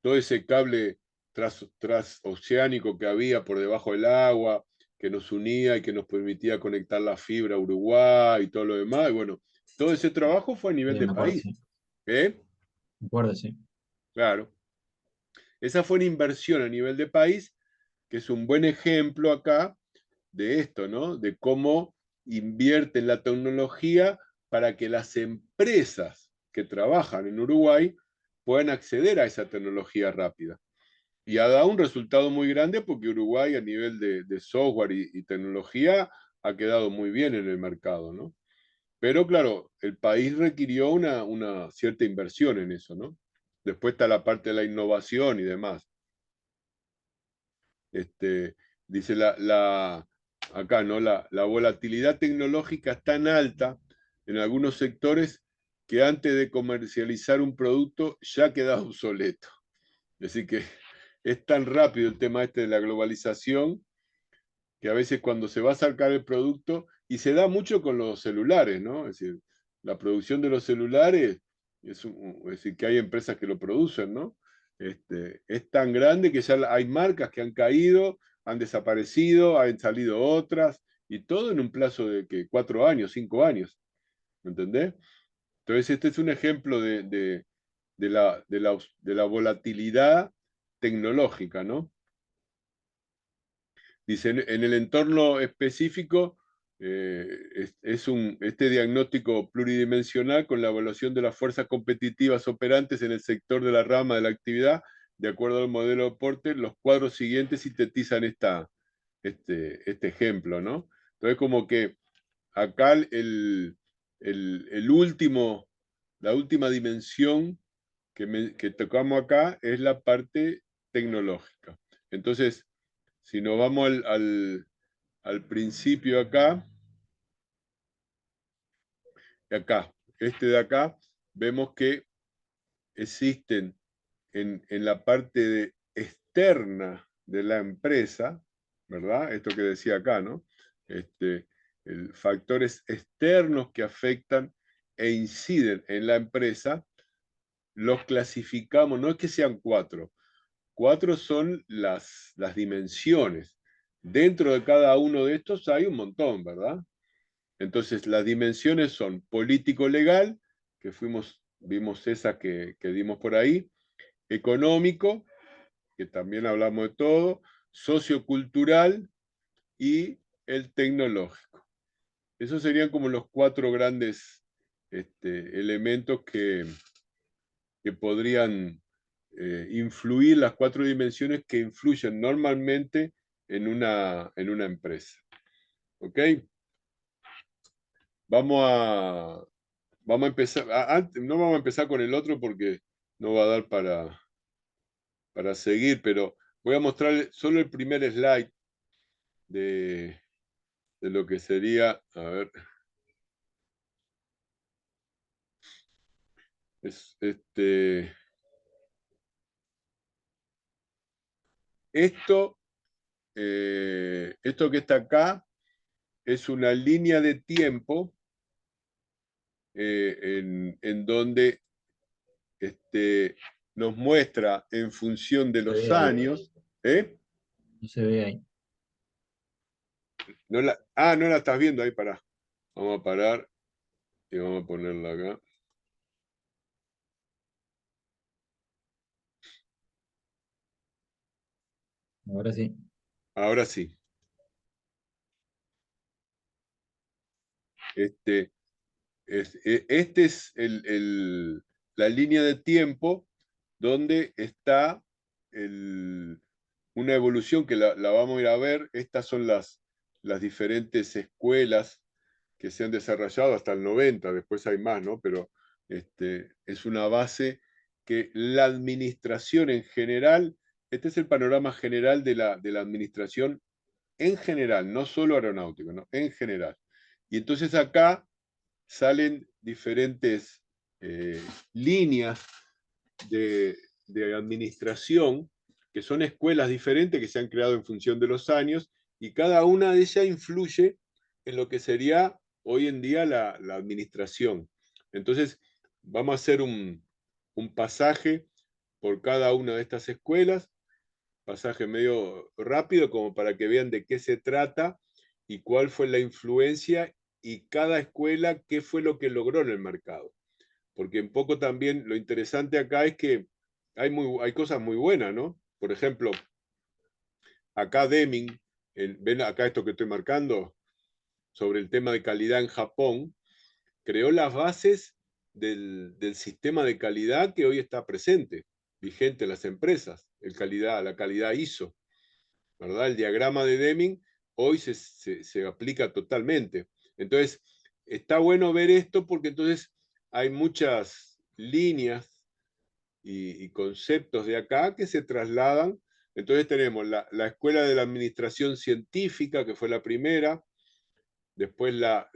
todo ese cable transoceánico que había por debajo del agua, que nos unía y que nos permitía conectar la fibra a Uruguay y todo lo demás. Y bueno, todo ese trabajo fue a nivel
Me
de
acuerdo,
país.
sí.
¿Eh?
Me acuerdo, sí.
Claro. Esa fue una inversión a nivel de país, que es un buen ejemplo acá de esto, ¿no? De cómo invierten la tecnología para que las empresas que trabajan en Uruguay puedan acceder a esa tecnología rápida. Y ha dado un resultado muy grande porque Uruguay a nivel de software y tecnología ha quedado muy bien en el mercado, ¿no? Pero claro, el país requirió una cierta inversión en eso, ¿no? Después está la parte de la innovación y demás. Dice acá, ¿no? La volatilidad tecnológica es tan alta en algunos sectores que antes de comercializar un producto ya queda obsoleto. Es decir, que es tan rápido el tema de la globalización que a veces cuando se va a sacar el producto, y se da mucho con los celulares, ¿no? Es decir, la producción de los celulares, es decir, que hay empresas que lo producen, ¿no? Es tan grande que ya hay marcas que han caído, han desaparecido, han salido otras, y todo en un plazo de que 4 años, 5 años, ¿me entendés? Entonces este es un ejemplo de la volatilidad tecnológica, ¿no? Dice, en el entorno específico, este diagnóstico pluridimensional con la evaluación de las fuerzas competitivas operantes en el sector de la rama de la actividad, de acuerdo al modelo de Porter, los cuadros siguientes sintetizan este ejemplo, ¿no? Entonces, como que acá la última dimensión que tocamos acá es la parte tecnológica. Entonces, si nos vamos al principio acá, de acá, vemos que existen en la parte externa de la empresa, ¿verdad? Esto que decía acá, ¿no? Factores externos que afectan e inciden en la empresa, los clasificamos, no es que sean 4, 4 son las dimensiones. Dentro de cada uno de estos hay un montón, ¿verdad? Entonces, las dimensiones son político-legal, que vimos esa que dimos por ahí, económico, que también hablamos de todo, sociocultural y el tecnológico. Esos serían como los 4 grandes elementos que podrían influir, las 4 dimensiones que influyen normalmente en una empresa. ¿Ok? Vamos a empezar, no vamos a empezar con el otro porque no va a dar para seguir, pero voy a mostrar solo el primer slide de lo que sería, a ver, Esto, esto que está acá es una línea de tiempo en donde nos muestra en función de
Se
los
ve ahí.
años. ¿Eh?
No se ve ahí.
No la estás viendo ahí, pará. Vamos a parar y vamos a ponerla acá.
Ahora sí.
Ahora sí. Este es la línea de tiempo donde está una evolución que la vamos a ir a ver. Estas son las diferentes escuelas que se han desarrollado hasta el 90, después hay más, ¿no? Pero es una base que la administración en general, este es el panorama general de la administración en general, no solo aeronáutico, ¿no? En general. Y entonces acá salen diferentes líneas de administración, que son escuelas diferentes que se han creado en función de los años, y cada una de ellas influye en lo que sería hoy en día la administración. Entonces, vamos a hacer un pasaje por cada una de estas escuelas, pasaje medio rápido como para que vean de qué se trata y cuál fue la influencia y cada escuela qué fue lo que logró en el mercado. Porque un poco también lo interesante acá es que hay cosas muy buenas, ¿no? Por ejemplo, acá Deming, ven acá esto que estoy marcando, sobre el tema de calidad en Japón, creó las bases del sistema de calidad que hoy está presente, vigente en las empresas, la calidad ISO, ¿verdad? El diagrama de Deming hoy se aplica totalmente. Entonces, está bueno ver esto porque entonces hay muchas líneas y conceptos de acá que se trasladan. Entonces tenemos la Escuela de la Administración Científica, que fue la primera, después la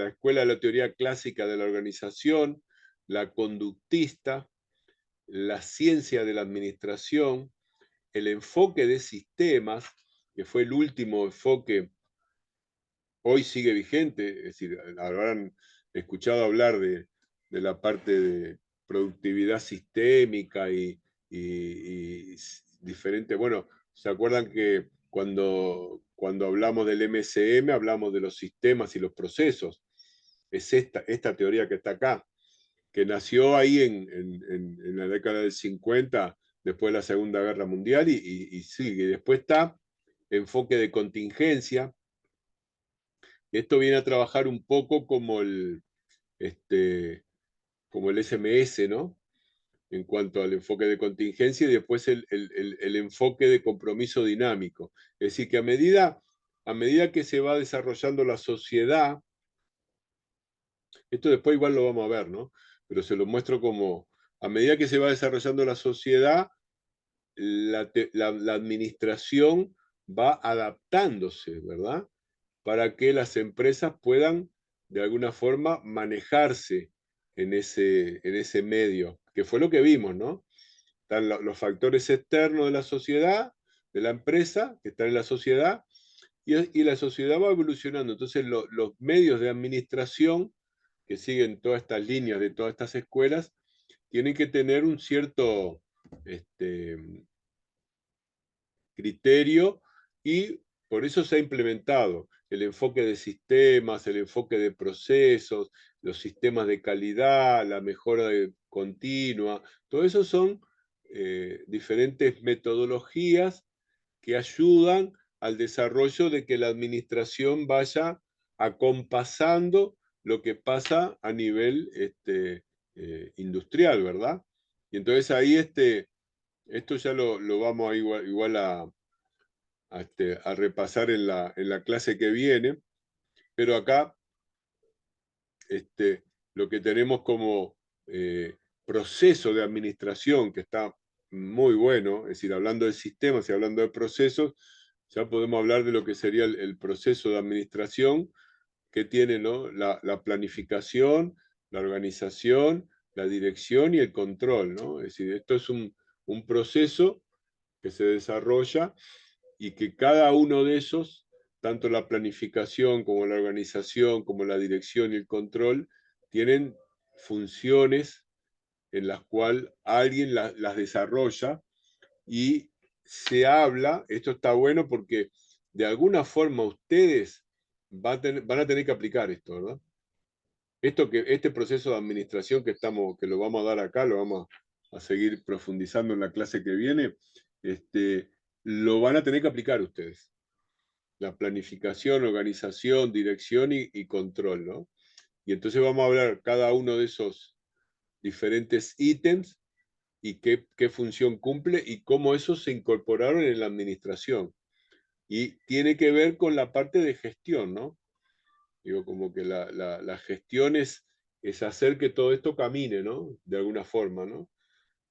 Escuela de la Teoría Clásica de la Organización, la conductista, la ciencia de la administración, el enfoque de sistemas, que fue el último enfoque, hoy sigue vigente, es decir, habrán escuchado hablar de la parte de productividad sistémica y diferente. Bueno, ¿se acuerdan que cuando hablamos del MCM hablamos de los sistemas y los procesos? Es esta teoría que está acá, que nació ahí en la década del 50, después de la Segunda Guerra Mundial, y sigue. Después está enfoque de contingencia. Esto viene a trabajar un poco como el SMS, ¿no? En cuanto al enfoque de contingencia, y después el enfoque de compromiso dinámico. Es decir, que a medida que se va desarrollando la sociedad, esto después igual lo vamos a ver, ¿no? Pero se lo muestro como, a medida que se va desarrollando la sociedad, la administración va adaptándose, ¿verdad? Para que las empresas puedan, de alguna forma, manejarse en ese medio, que fue lo que vimos, ¿no? Están los factores externos de la sociedad, de la empresa, que están en la sociedad, y la sociedad va evolucionando. Entonces, los medios de administración que siguen todas estas líneas de todas estas escuelas tienen que tener un cierto criterio y por eso se ha implementado el enfoque de sistemas, el enfoque de procesos, los sistemas de calidad, la mejora continua. Todo eso son diferentes metodologías que ayudan al desarrollo de que la administración vaya acompasando lo que pasa a nivel industrial, ¿verdad? Y entonces ahí esto ya lo vamos a igual a repasar en la clase que viene, pero acá lo que tenemos como proceso de administración, que está muy bueno, es decir, hablando de sistemas y hablando de procesos, ya podemos hablar de lo que sería el proceso de administración que tiene, ¿no? la planificación, la organización, la dirección y el control, ¿no? Es decir, esto es un proceso que se desarrolla y que cada uno de esos, tanto la planificación como la organización, como la dirección y el control, tienen funciones en las cuales alguien las desarrolla y se habla, esto está bueno porque de alguna forma ustedes van a tener que aplicar esto, ¿verdad? Este proceso de administración que lo vamos a dar acá, lo vamos a seguir profundizando en la clase que viene, lo van a tener que aplicar ustedes. La planificación, organización, dirección y control, ¿no? Y entonces vamos a hablar cada uno de esos diferentes ítems y qué función cumple y cómo esos se incorporaron en la administración. Y tiene que ver con la parte de gestión, ¿no? Digo, como que la gestión es hacer que todo esto camine, ¿no? De alguna forma, ¿no?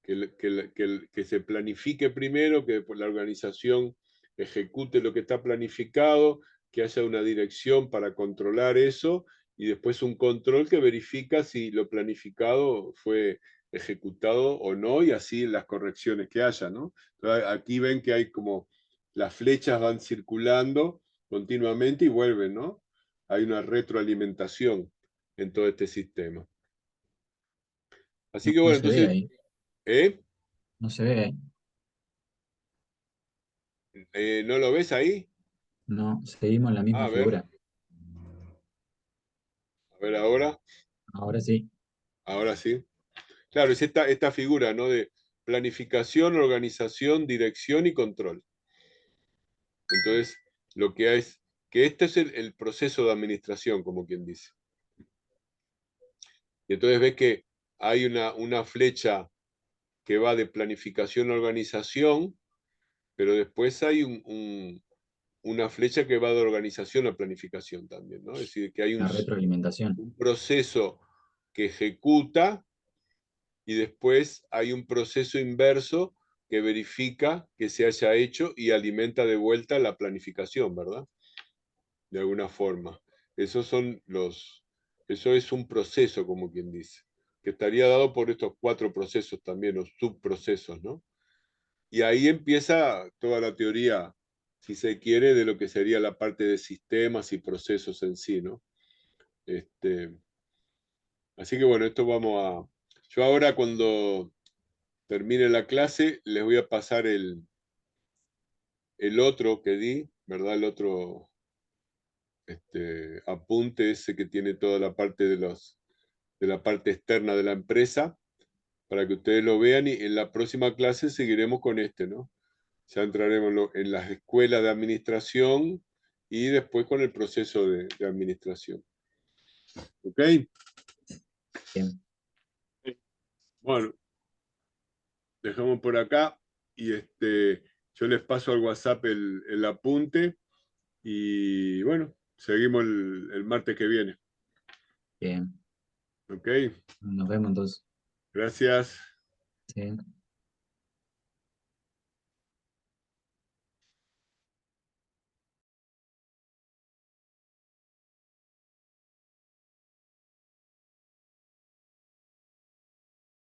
Que se planifique primero, que la organización ejecute lo que está planificado, que haya una dirección para controlar eso y después un control que verifica si lo planificado fue ejecutado o no y así las correcciones que haya, ¿no? Aquí ven que hay como las flechas van circulando continuamente y vuelven, ¿no? Hay una retroalimentación en todo este sistema. Así que
No
bueno,
se ve
entonces,
ahí,
¿eh?
no se ve ahí.
¿No lo ves ahí?
No, seguimos la misma
A
figura.
ver ahora.
Ahora sí.
Ahora sí. Claro, es esta figura, ¿no? De planificación, organización, dirección y control. Entonces, lo que es que este es el proceso de administración, como quien dice. Y entonces ves que hay una flecha que va de planificación a organización, pero después hay una flecha que va de organización a planificación también, ¿no? Es decir, que hay
La retroalimentación.
un proceso que ejecuta y después hay un proceso inverso que verifica que se haya hecho y alimenta de vuelta la planificación, ¿verdad? De alguna forma. Eso es un proceso, como quien dice, que estaría dado por estos 4 procesos también, o subprocesos, ¿no? Y ahí empieza toda la teoría, si se quiere, de lo que sería la parte de sistemas y procesos en sí, ¿no? Así que bueno, esto vamos a... Yo ahora cuando termine la clase les voy a pasar el otro que di, ¿verdad? El otro apunte ese que tiene toda la parte de la parte externa de la empresa, para que ustedes lo vean y en la próxima clase seguiremos con ¿no? Ya entraremos en las escuelas de administración y después con el proceso de administración. ¿Ok?
Bien.
Bueno, dejamos por acá y yo les paso al WhatsApp el apunte y bueno, seguimos el martes que viene.
Bien.
¿Ok?
Nos vemos entonces.
Gracias.
Sí.